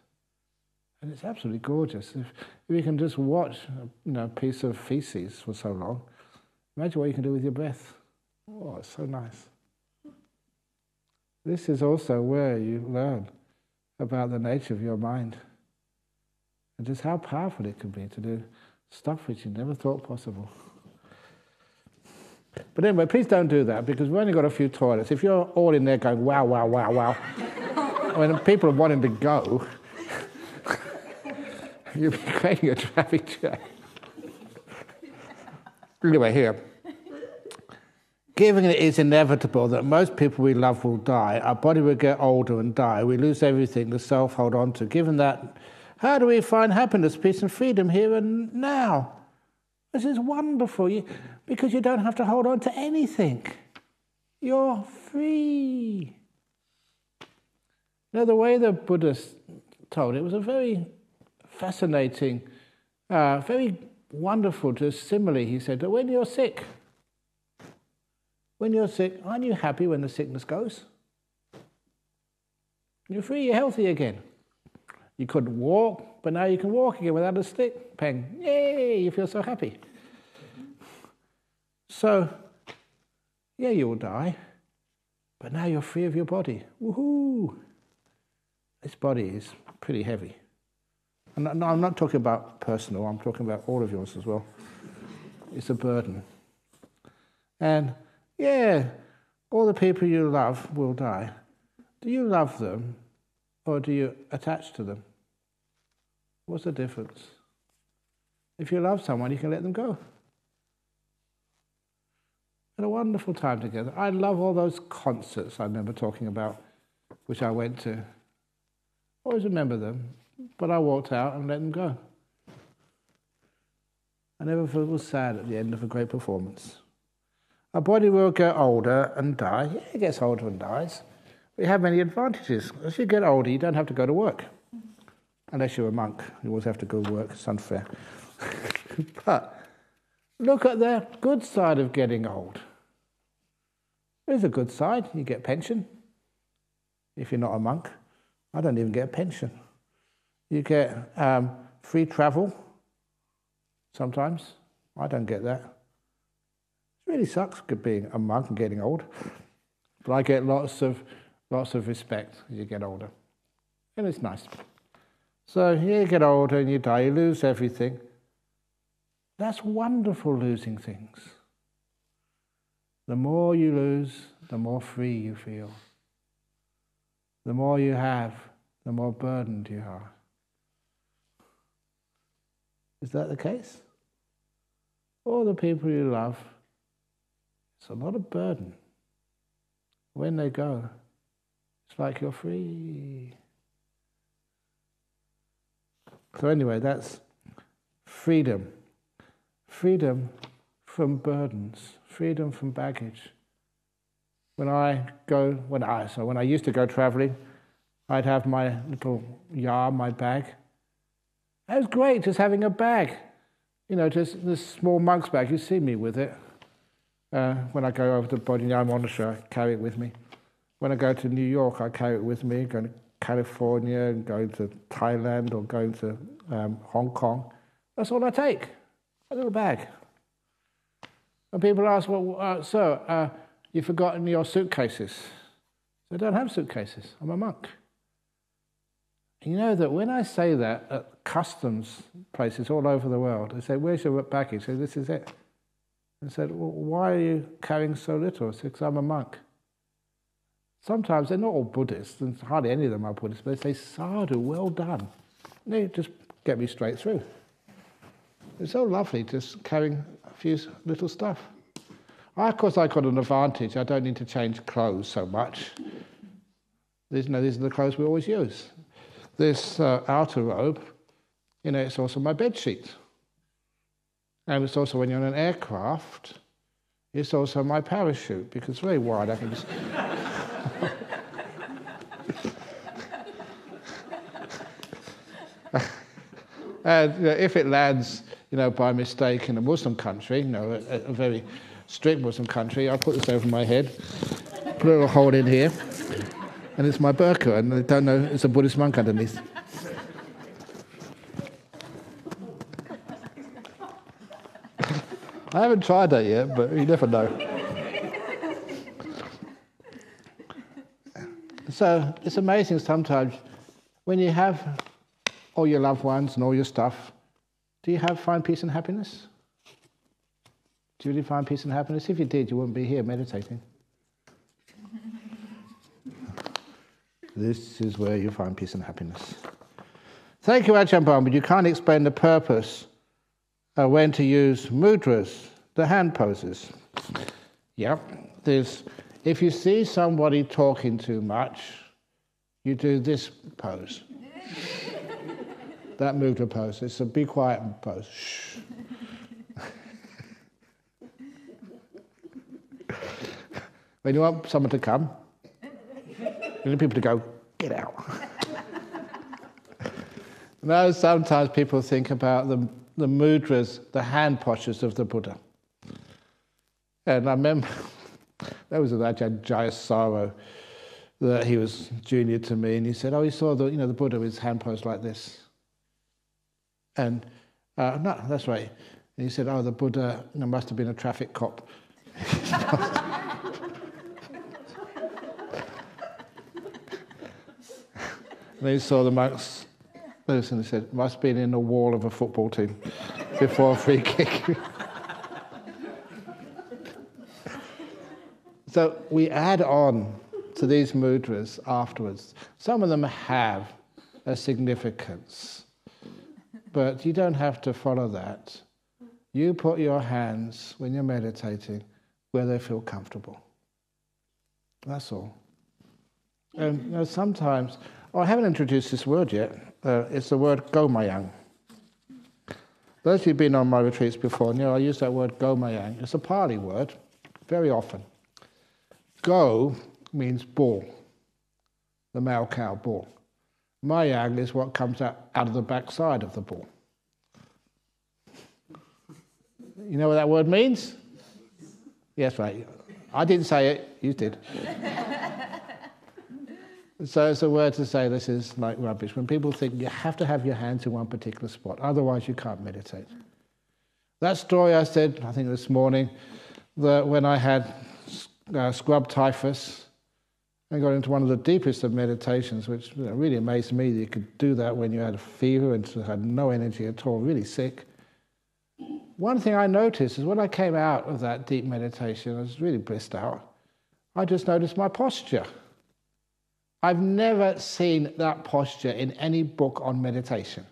And it's absolutely gorgeous. If you can just watch a piece of feces for so long, imagine what you can do with your breath. Oh, it's so nice. This is also where you learn about the nature of your mind and just how powerful it can be to do stuff which you never thought possible. But anyway, please don't do that, because we've only got a few toilets. If you're all in there going, wow, wow, wow, wow, when people are wanting to go, you'll be creating a traffic jam. Anyway, here. Given it is inevitable that most people we love will die, our body will get older and die, we lose everything the self hold on to. Given that, how do we find happiness, peace and freedom here and now? This is wonderful, because you don't have to hold on to anything. You're free. Now, the way the Buddha told it was a very fascinating, very wonderful just simile. He said that when you're sick, aren't you happy when the sickness goes? You're free, you're healthy again. You couldn't walk, but now you can walk again without a stick peg. Yay, you feel so happy. So, yeah, you will die, but now you're free of your body. Woohoo! This body is pretty heavy. And no, I'm not talking about personal, I'm talking about all of yours as well. It's a burden. And, yeah, all the people you love will die. Do you love them, or do you attach to them? What's the difference? If you love someone, you can let them go. Had a wonderful time together. I love all those concerts I remember talking about, which I went to. Always remember them, but I walked out and let them go. I never was sad at the end of a great performance. Our body will get older and die. Yeah, it gets older and dies. We have many advantages. As you get older, you don't have to go to work. Unless you're a monk, you always have to go to work. It's unfair. But look at the good side of getting old. There's a good side. You get pension. if you're not a monk. I don't even get a pension. You get free travel sometimes. I don't get that. It really sucks being a monk and getting old. But I get lots of respect as you get older. And it's nice. So you get older and you die, you lose everything. That's wonderful, losing things. The more you lose, the more free you feel. The more you have, the more burdened you are. Is that the case? All the people you love, it's a lot of burden. When they go, it's like you're free. So anyway, that's freedom. Freedom from burdens, freedom from baggage. When I used to go traveling, I'd have my little yard, my bag. It was great just having a bag. Just this small monk's bag. You see me with it. When I go over to Bodhinyana Monastery, I carry it with me. When I go to New York, I carry it with me. Going to California, and going to Thailand, or going to Hong Kong. That's all I take. A little bag. And people ask, well, sir, you've forgotten your suitcases. I don't have suitcases. I'm a monk. You know that when I say that at customs places all over the world, they say, where's your baggage? I say, this is it. I said, well, why are you carrying so little? I said, because I'm a monk. Sometimes they're not all Buddhists, and hardly any of them are Buddhists, but they say, sadhu, well done. And they just get me straight through. It's so lovely just carrying a few little stuff. Of course, I got an advantage. I don't need to change clothes so much. These are the clothes we always use. This outer robe, it's also my bed sheet. And it's also, when you're in an aircraft, it's also my parachute, because it's very wide. I can just... And if it lands, by mistake in a Muslim country, a very strict Muslim country, I'll put this over my head, put a little hole in here, and it's my burqa, and they don't know it's a Buddhist monk underneath. I haven't tried that yet, but you never know. So it's amazing sometimes when you have all your loved ones and all your stuff, do you find peace and happiness? Do you really find peace and happiness? If you did, you wouldn't be here meditating. This is where you find peace and happiness. Thank you, Ajahn Brahm, but you can't explain the purpose when to use mudras, the hand poses. Yep. If you see somebody talking too much, you do this pose. That mudra pose. It's a be quiet pose. Shh. When you want someone to come, you need people to go, get out. Now, sometimes people think about the mudras, the hand postures of the Buddha. And I remember, that was with Ajahn Jayasaro, that he was junior to me, and he said, he saw the Buddha with his hand posed like this. And, no, that's right. And he said, the Buddha must have been a traffic cop. And he saw the monks, and he said, must have been in the wall of a football team before a free kick. So we add on to these mudras afterwards. Some of them have a significance, but you don't have to follow that. You put your hands, when you're meditating, where they feel comfortable. That's all. And sometimes... I haven't introduced this word yet. It's the word gomayang. Those of you who've been on my retreats before, I use that word gomayang. It's a Pali word, very often. Go means bull, the male cow bull. Mayang is what comes out of the backside of the bull. You know what that word means? Yes, right. I didn't say it, you did. So it's a word to say this is like rubbish. When people think you have to have your hands in one particular spot, otherwise you can't meditate. That story I said, I think this morning, that when I had scrub typhus, I got into one of the deepest of meditations, which really amazed me that you could do that when you had a fever and had no energy at all, really sick. One thing I noticed is when I came out of that deep meditation, I was really blissed out, I just noticed my posture. I've never seen that posture in any book on meditation.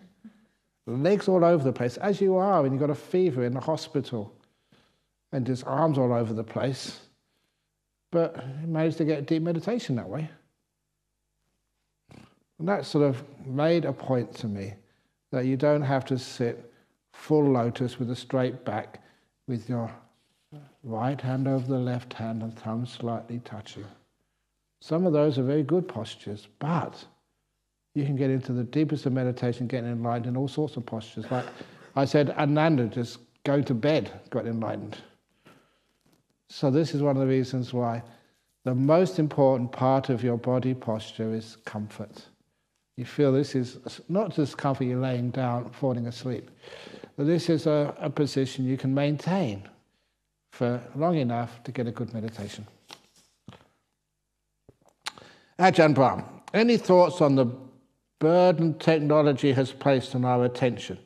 Legs all over the place, as you are when you've got a fever in the hospital, and just arms all over the place. But I managed to get deep meditation that way. And that sort of made a point to me that you don't have to sit full lotus with a straight back with your right hand over the left hand and thumb slightly touching. Some of those are very good postures, but you can get into the deepest of meditation, getting enlightened in all sorts of postures. Like I said, Ananda, just go to bed, got enlightened. So this is one of the reasons why the most important part of your body posture is comfort. You feel this is not just comfort, you're laying down, falling asleep, but this is a position you can maintain for long enough to get a good meditation. Ajahn Brahm, any thoughts on the burden technology has placed on our attention?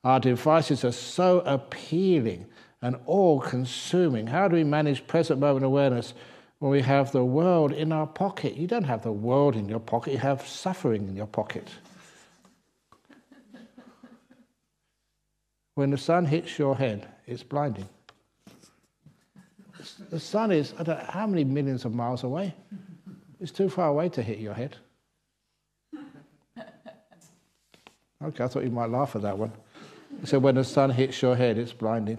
Our devices are so appealing and all-consuming. How do we manage present moment awareness when we have the world in our pocket? You don't have the world in your pocket, you have suffering in your pocket. When the sun hits your head, it's blinding. The sun is, I don't know how many millions of miles away. It's too far away to hit your head. Okay, I thought you might laugh at that one. So when the sun hits your head, it's blinding.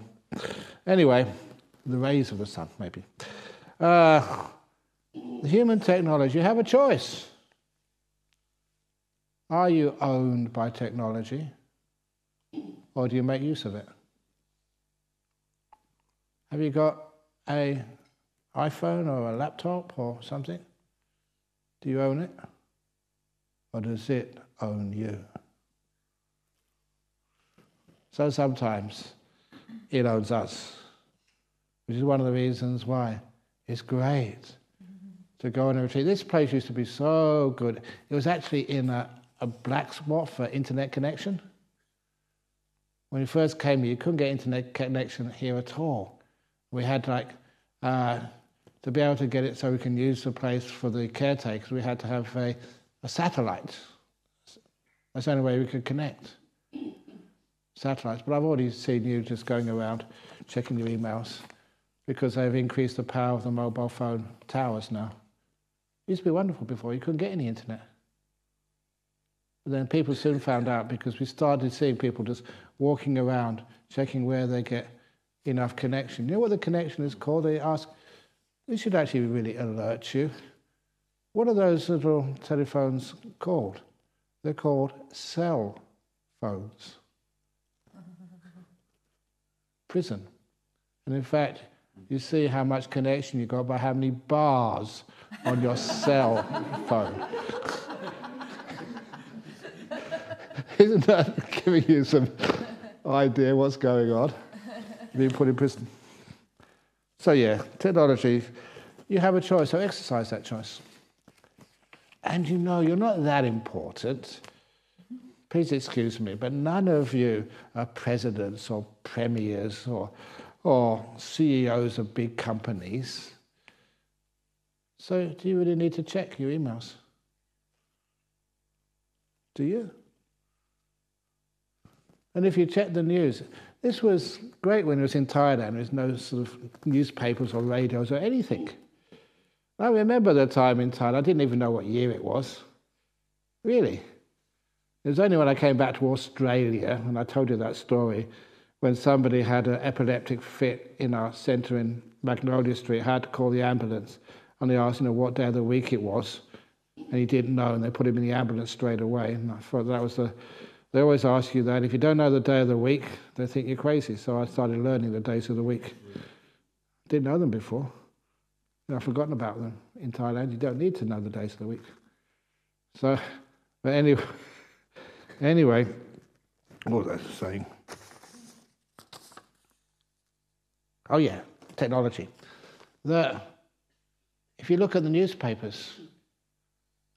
Anyway, the rays of the sun, maybe. The human technology, you have a choice. Are you owned by technology, or do you make use of it? Have you got an iPhone or a laptop or something? Do you own it? Or does it own you? So sometimes it owns us, which is one of the reasons why it's great to go on a retreat. This place used to be so good. It was actually in a black spot for internet connection. When we first came here, you couldn't get internet connection here at all. We had to be able to get it so we can use the place for the caretakers, we had to have a satellite. That's the only way we could connect. Satellites. But I've already seen you just going around checking your emails because they've increased the power of the mobile phone towers now. It used to be wonderful before. You couldn't get any internet. But then people soon found out because we started seeing people just walking around checking where they get enough connection. You know what the connection is called? They ask, this should actually really alert you. What are those little telephones called? They're called cell phones. Prison. And in fact, you see how much connection you got by how many bars on your cell phone. Isn't that giving you some idea what's going on? Being put in prison. So yeah, technology, you have a choice, so exercise that choice. And you know you're not that important. Please excuse me, but none of you are presidents or premiers or CEOs of big companies. So do you really need to check your emails? Do you? And if you check the news, this was great when it was in Thailand. There's no sort of newspapers or radios or anything. I remember the time in Thailand, I didn't even know what year it was. Really. It was only when I came back to Australia, and I told you that story, when somebody had an epileptic fit in our centre in Magnolia Street, had to call the ambulance, and they asked what day of the week it was, and he didn't know, and they put him in the ambulance straight away. And I thought that was they always ask you that. If you don't know the day of the week, they think you're crazy. So I started learning the days of the week. Didn't know them before. I've forgotten about them. In Thailand, you don't need to know the days of the week. So, but anyway, what was I saying? Oh yeah, technology. If you look at the newspapers,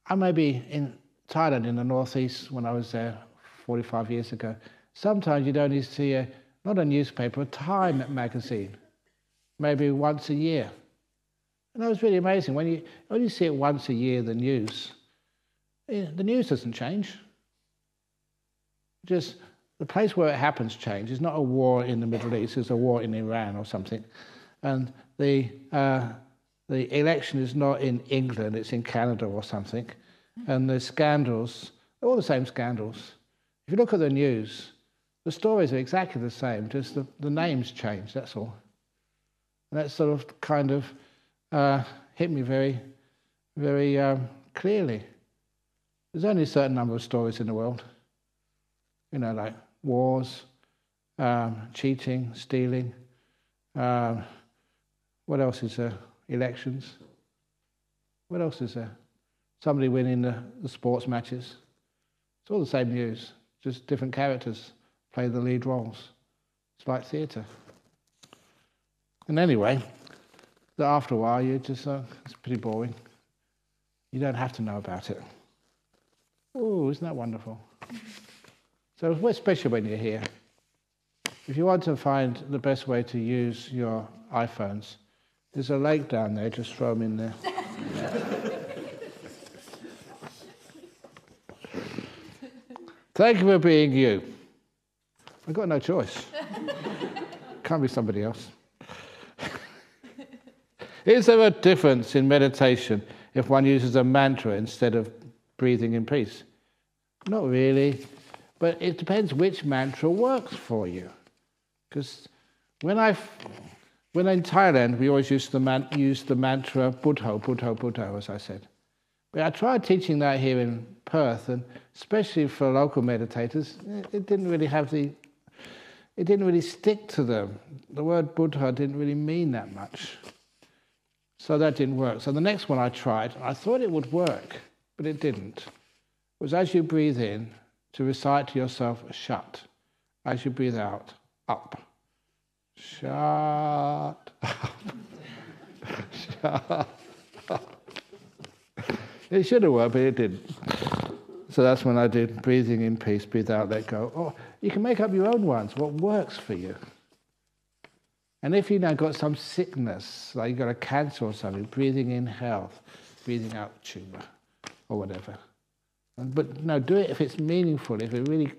I may be in Thailand in the northeast when I was there 45 years ago. Sometimes you'd only see not a newspaper, a Time magazine, maybe once a year. And that was really amazing. When you only see it once a year, the news doesn't change. Just the place where it happens change. It's not a war in the Middle East, it's a war in Iran or something. And the election is not in England, it's in Canada or something. And the scandals, they're all the same scandals. If you look at the news, the stories are exactly the same, just the names change, that's all. And that sort of kind of hit me very, very clearly. There's only a certain number of stories in the world. You know, like wars, cheating, stealing. What else is there? Elections. What else is there? Somebody winning the sports matches. It's all the same news, just different characters play the lead roles. It's like theatre. And anyway, after a while, you just it's pretty boring. You don't have to know about it. Oh, isn't that wonderful? So, especially when you're here, if you want to find the best way to use your iPhones, there's a lake down there, just throw them in there. Thank you for being you. I've got no choice. Can't be somebody else. Is there a difference in meditation if one uses a mantra instead of breathing in peace? Not really. But it depends which mantra works for you. Because when in Thailand, we always used the mantra Buddho, Buddho, Buddho, as I said. But I tried teaching that here in Perth, and especially for local meditators, it didn't really stick to them. The word Buddha didn't really mean that much. So that didn't work. So the next one I tried, I thought it would work, but it didn't. It was as you breathe in, to recite to yourself, shut. As you breathe out, up. Shut up. Shut up. It should have worked, but it didn't. So that's when I did breathing in peace, breathe out, let go. Oh, you can make up your own ones, what works for you. And if you now got some sickness, like you've got a cancer or something, breathing in health, breathing out tumor, or whatever. But no, do it if it's meaningful, if it really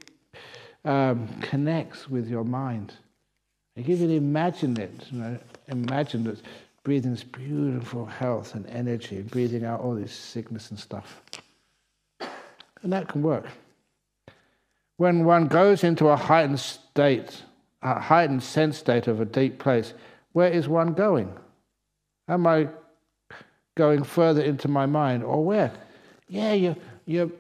connects with your mind. If you can imagine it, imagine that breathing this beautiful health and energy, and breathing out all this sickness and stuff. And that can work. When one goes into a heightened sense state of a deep place, where is one going? Am I going further into my mind, or where? Yeah, you're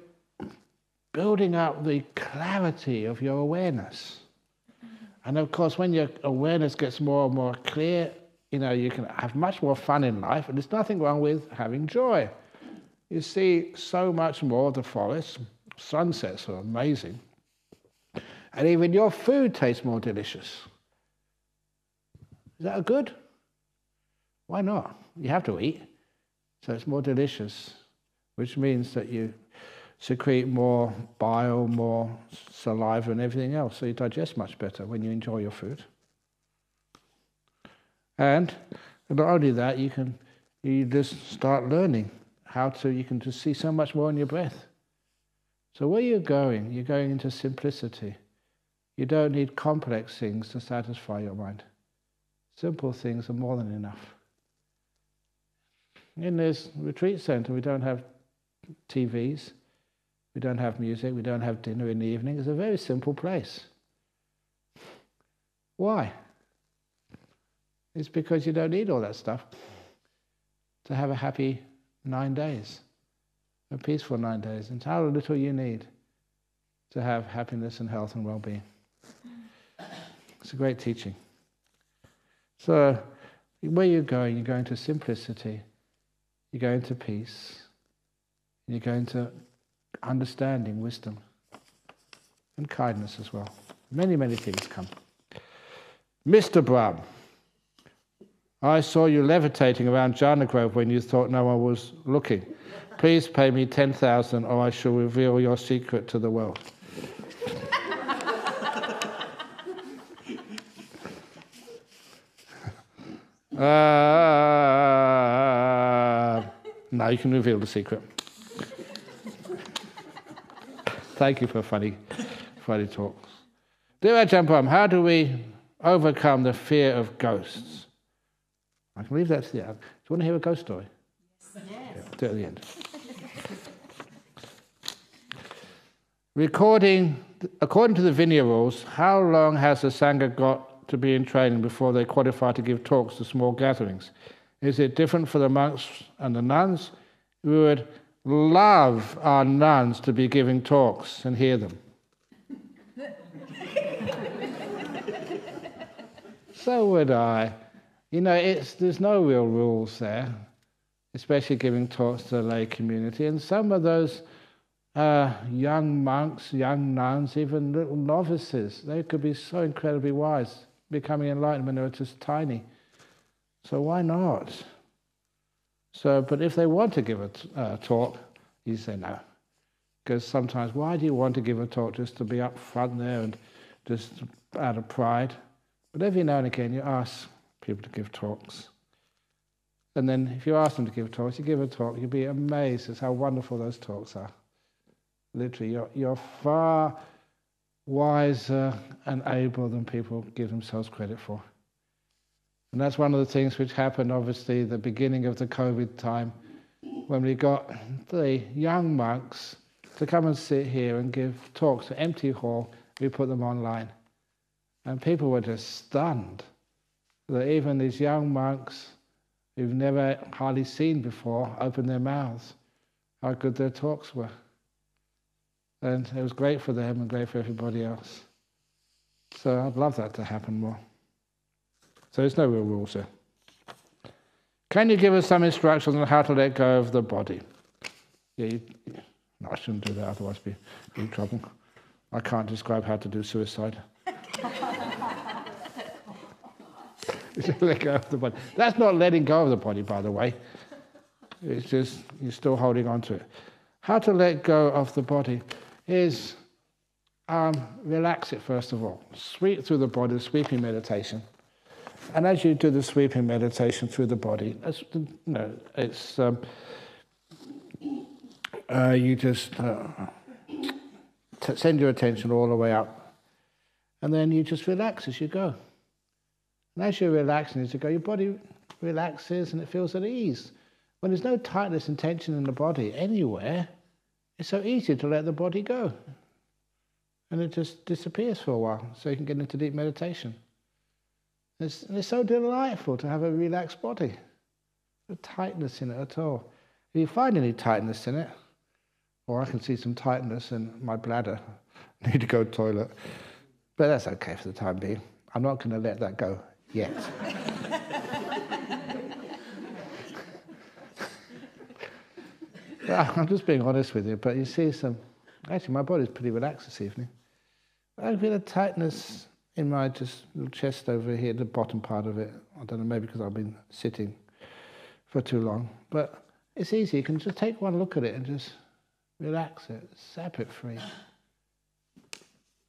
building up the clarity of your awareness. And of course, when your awareness gets more and more clear, you can have much more fun in life, and there's nothing wrong with having joy. You see so much more of the forest, sunsets are amazing, and even your food tastes more delicious. Is that good? Why not? You have to eat, so it's more delicious, which means that you secrete more bile, more saliva and everything else, so you digest much better when you enjoy your food. And not only that, you just start learning you can just see so much more in your breath. So where you're going into simplicity. You don't need complex things to satisfy your mind. Simple things are more than enough. In this retreat center, we don't have TVs, we don't have music, we don't have dinner in the evening. It's a very simple place. Why? It's because you don't need all that stuff to have a happy 9 days, a peaceful 9 days. And how little you need to have happiness and health and well-being. It's a great teaching. So, where you're going to simplicity, you're going to peace, you're going to understanding, wisdom, and kindness as well. Many, many things come. Mr. Brahm, I saw you levitating around Jhana Grove when you thought no one was looking. Please pay me 10,000 or I shall reveal your secret to the world. No, you can reveal the secret. Thank you for funny talks. Dear Ajahn Brahm, how do we overcome the fear of ghosts? I can leave that to the end. Do you want to hear a ghost story? Yes. Yeah, do it at the end. According to the Vinaya rules, how long has the Sangha got to be in training before they qualify to give talks to small gatherings? Is it different for the monks and the nuns? We would love our nuns to be giving talks and hear them. So would I. You know, there's no real rules there, especially giving talks to the lay community. And some of those young monks, young nuns, even little novices, they could be so incredibly wise, becoming enlightened when they were just tiny. So why not? But if they want to give a talk, you say no. Because sometimes, why do you want to give a talk just to be up front there and just out of pride? But every now and again you ask people to give talks. And then if you ask them to give talks, you give a talk, you'll be amazed at how wonderful those talks are. Literally, you're far wiser and able than people give themselves credit for. And that's one of the things which happened, obviously, at the beginning of the COVID time, when we got the young monks to come and sit here and give talks, an empty hall, we put them online. And people were just stunned that even these young monks who've never hardly seen before opened their mouths, how good their talks were. And it was great for them and great for everybody else. So I'd love that to happen more. So there's no real rules there. Can you give us some instructions on how to let go of the body? No, I shouldn't do that, otherwise I'd be in trouble. I can't describe how to do suicide. Let go of the body. That's not letting go of the body, by the way. It's just you're still holding on to it. How to let go of the body is relax it first of all. Sweep through the body, sweeping meditation. And as you do the sweeping meditation through the body, you just send your attention all the way up. And then you just relax as you go. And as you're relaxing as you go, your body relaxes and it feels at ease. When there's no tightness and tension in the body anywhere, it's so easy to let the body go. And it just disappears for a while, so you can get into deep meditation. It's so delightful to have a relaxed body. No tightness in it at all. If you find any tightness in it, or I can see some tightness in my bladder, I need to go to the toilet. But that's okay for the time being. I'm not going to let that go yet. I'm just being honest with you, but you see actually my body's pretty relaxed this evening. I feel a tightness in my just little chest over here, the bottom part of it. I don't know, maybe because I've been sitting for too long. But it's easy. You can just take one look at it and just relax it, sap it free.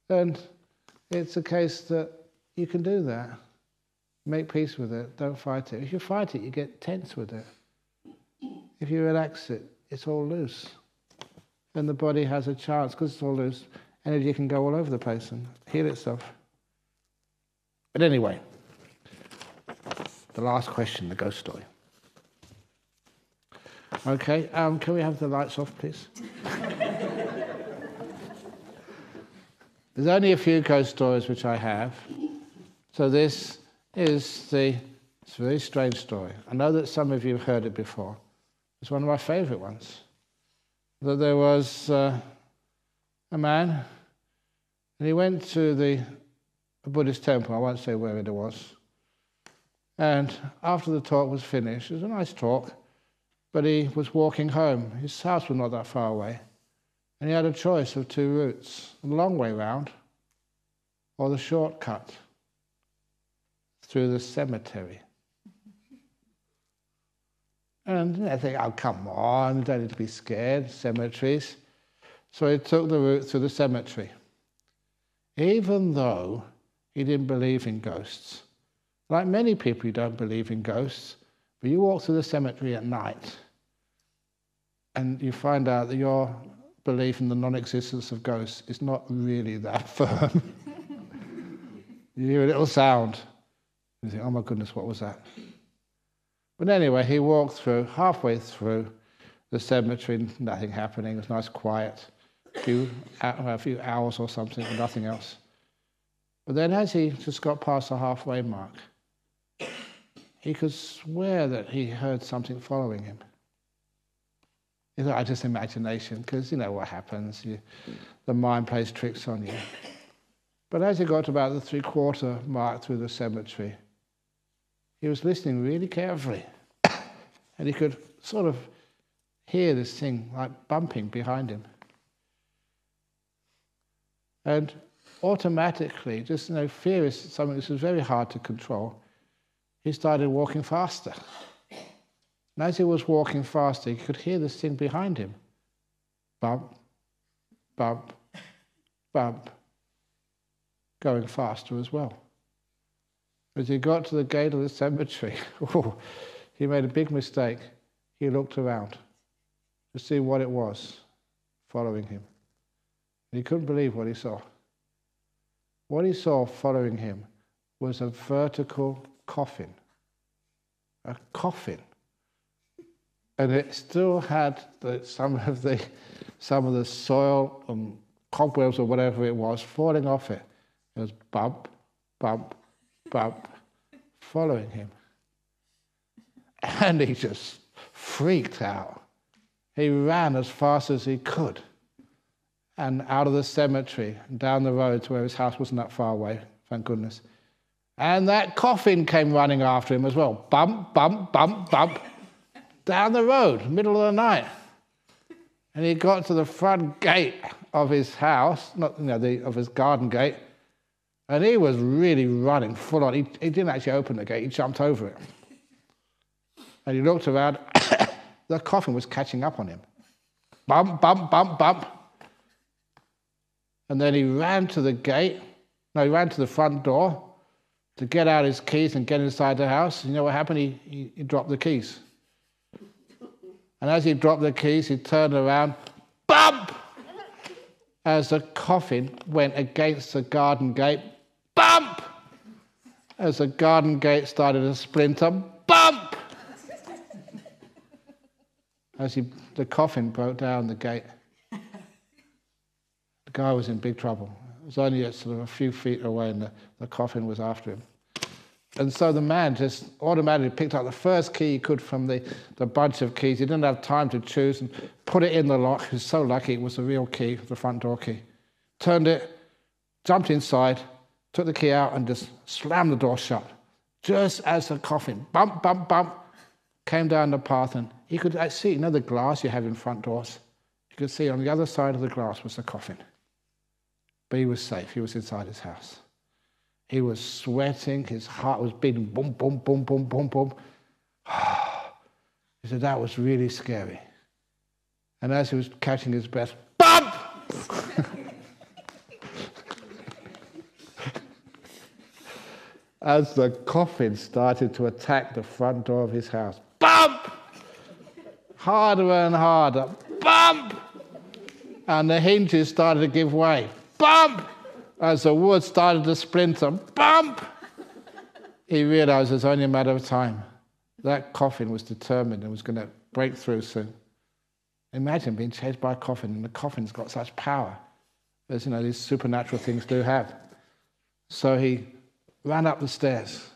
And it's a case that you can do that. Make peace with it. Don't fight it. If you fight it, you get tense with it. If you relax it, it's all loose. Then the body has a chance, because it's all loose, energy can go all over the place and heal itself. But anyway, the last question, the ghost story. Okay, can we have the lights off, please? There's only a few ghost stories which I have. So this is it's a very strange story. I know that some of you have heard it before. It's one of my favourite ones. That there was a man, and he went to a Buddhist temple, I won't say where it was. And after the talk was finished, it was a nice talk, but he was walking home. His house was not that far away. And he had a choice of two routes, the long way round or the shortcut through the cemetery. And I think, oh, come on, you don't need to be scared, cemeteries. So he took the route through the cemetery. Even though he didn't believe in ghosts. Like many people, you don't believe in ghosts, but you walk through the cemetery at night and you find out that your belief in the non-existence of ghosts is not really that firm. You hear a little sound. You think, oh my goodness, what was that? But anyway, he walked through, halfway through the cemetery, nothing happening, it was nice quiet, a few hours or something, nothing else. But then as he just got past the halfway mark, he could swear that he heard something following him. He thought, just imagination, because you know what happens, the mind plays tricks on you. But as he got to about the 3/4 mark through the cemetery, he was listening really carefully. And he could sort of hear this thing like bumping behind him. And automatically, just fear is something which is very hard to control. He started walking faster. And as he was walking faster, he could hear this thing behind him. Bump, bump, bump. Going faster as well. As he got to the gate of the cemetery, he made a big mistake. He looked around to see what it was following him. And he couldn't believe what he saw. What he saw following him was a vertical coffin. A coffin. And it still had some of the soil and cobwebs or whatever it was falling off it. It was bump, bump, bump, following him. And he just freaked out. He ran as fast as he could. And out of the cemetery, and down the road to where his house wasn't that far away, thank goodness. And that coffin came running after him as well. Bump, bump, bump, bump. Down the road, middle of the night. And he got to the front gate of his house, of his garden gate, and he was really running full on. He didn't actually open the gate, he jumped over it. And he looked around, the coffin was catching up on him. Bump, bump, bump, bump. And then he ran to the gate, he ran to the front door to get out his keys and get inside the house. You know what happened? He dropped the keys. And as he dropped the keys, he turned around, bump! As the coffin went against the garden gate, bump! As the garden gate started to splinter, bump! As the coffin broke down the gate, the guy was in big trouble. It was only a few feet away and the coffin was after him. And so the man just automatically picked up the first key he could from the bunch of keys. He didn't have time to choose and put it in the lock. He was so lucky it was the real key, the front door key. Turned it, jumped inside, took the key out and just slammed the door shut. Just as the coffin, bump, bump, bump, came down the path and he could see, the glass you have in front doors? You could see on the other side of the glass was the coffin. But he was safe. He was inside his house. He was sweating. His heart was beating, boom, boom, boom, boom, boom, boom. He said, that was really scary. And as he was catching his breath, bump! As the coffin started to attack the front door of his house, bump! Harder and harder, bump! And the hinges started to give way, bump! As the wood started to splinter, bump! He realized it was only a matter of time. That coffin was determined and was going to break through soon. Imagine being chased by a coffin, and the coffin's got such power, as these supernatural things do have. So he ran up the stairs.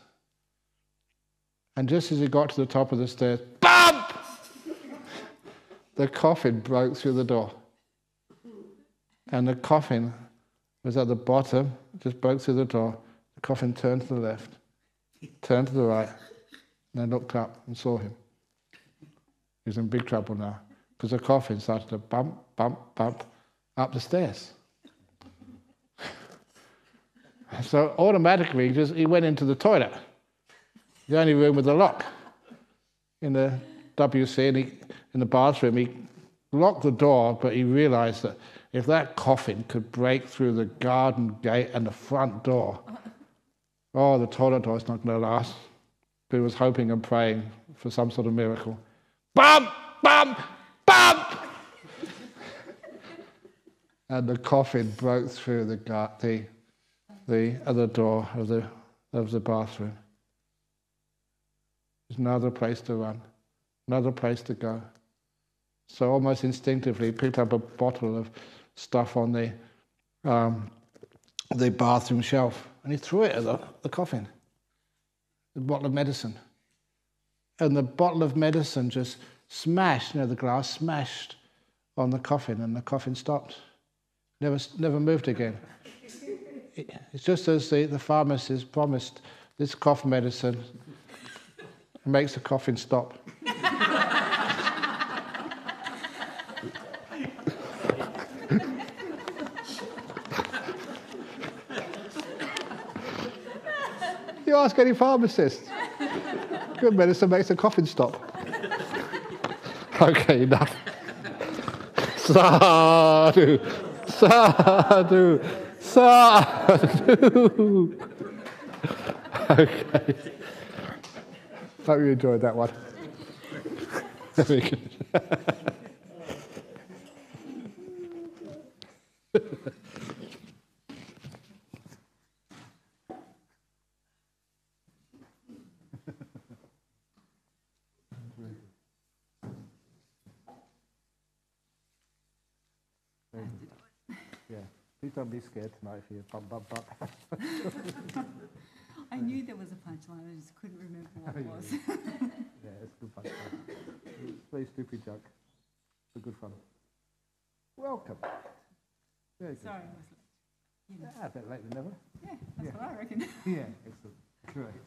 And just as he got to the top of the stairs, bump! The coffin broke through the door. And the coffin was at the bottom, just broke through the door. The coffin turned to the left, turned to the right, and then looked up and saw him. He was in big trouble now, because the coffin started to bump, bump, bump, up the stairs. So automatically, he went into the toilet, the only room with a lock in the WC, and in the bathroom. He locked the door, but he realised that if that coffin could break through the garden gate and the front door, the toilet door's not going to last. He was hoping and praying for some sort of miracle. Bam! Bam! Bam! And the coffin broke through the other door of the bathroom. There's another place to run, another place to go. So almost instinctively, he picked up a bottle of stuff on the bathroom shelf, and he threw it at the coffin, the bottle of medicine. And the bottle of medicine just smashed, the glass smashed on the coffin, and the coffin stopped. Never moved again. It's just as the pharmacist promised, this cough medicine makes the coffin stop. You ask any pharmacist. Good medicine makes the coffin stop. Okay, enough. Sadhu, sadhu, sadhu. Okay. Hope you enjoyed that one. Very good. Yeah, please don't be scared tonight if you bump. I knew there was a punchline, I just couldn't remember what it was. Yeah, it's a good punchline. It's a very stupid joke. It's a good fun. Welcome. Very good. Sorry, I was late. A bit late than never. Yeah, that's what I reckon. Yeah, excellent. Great.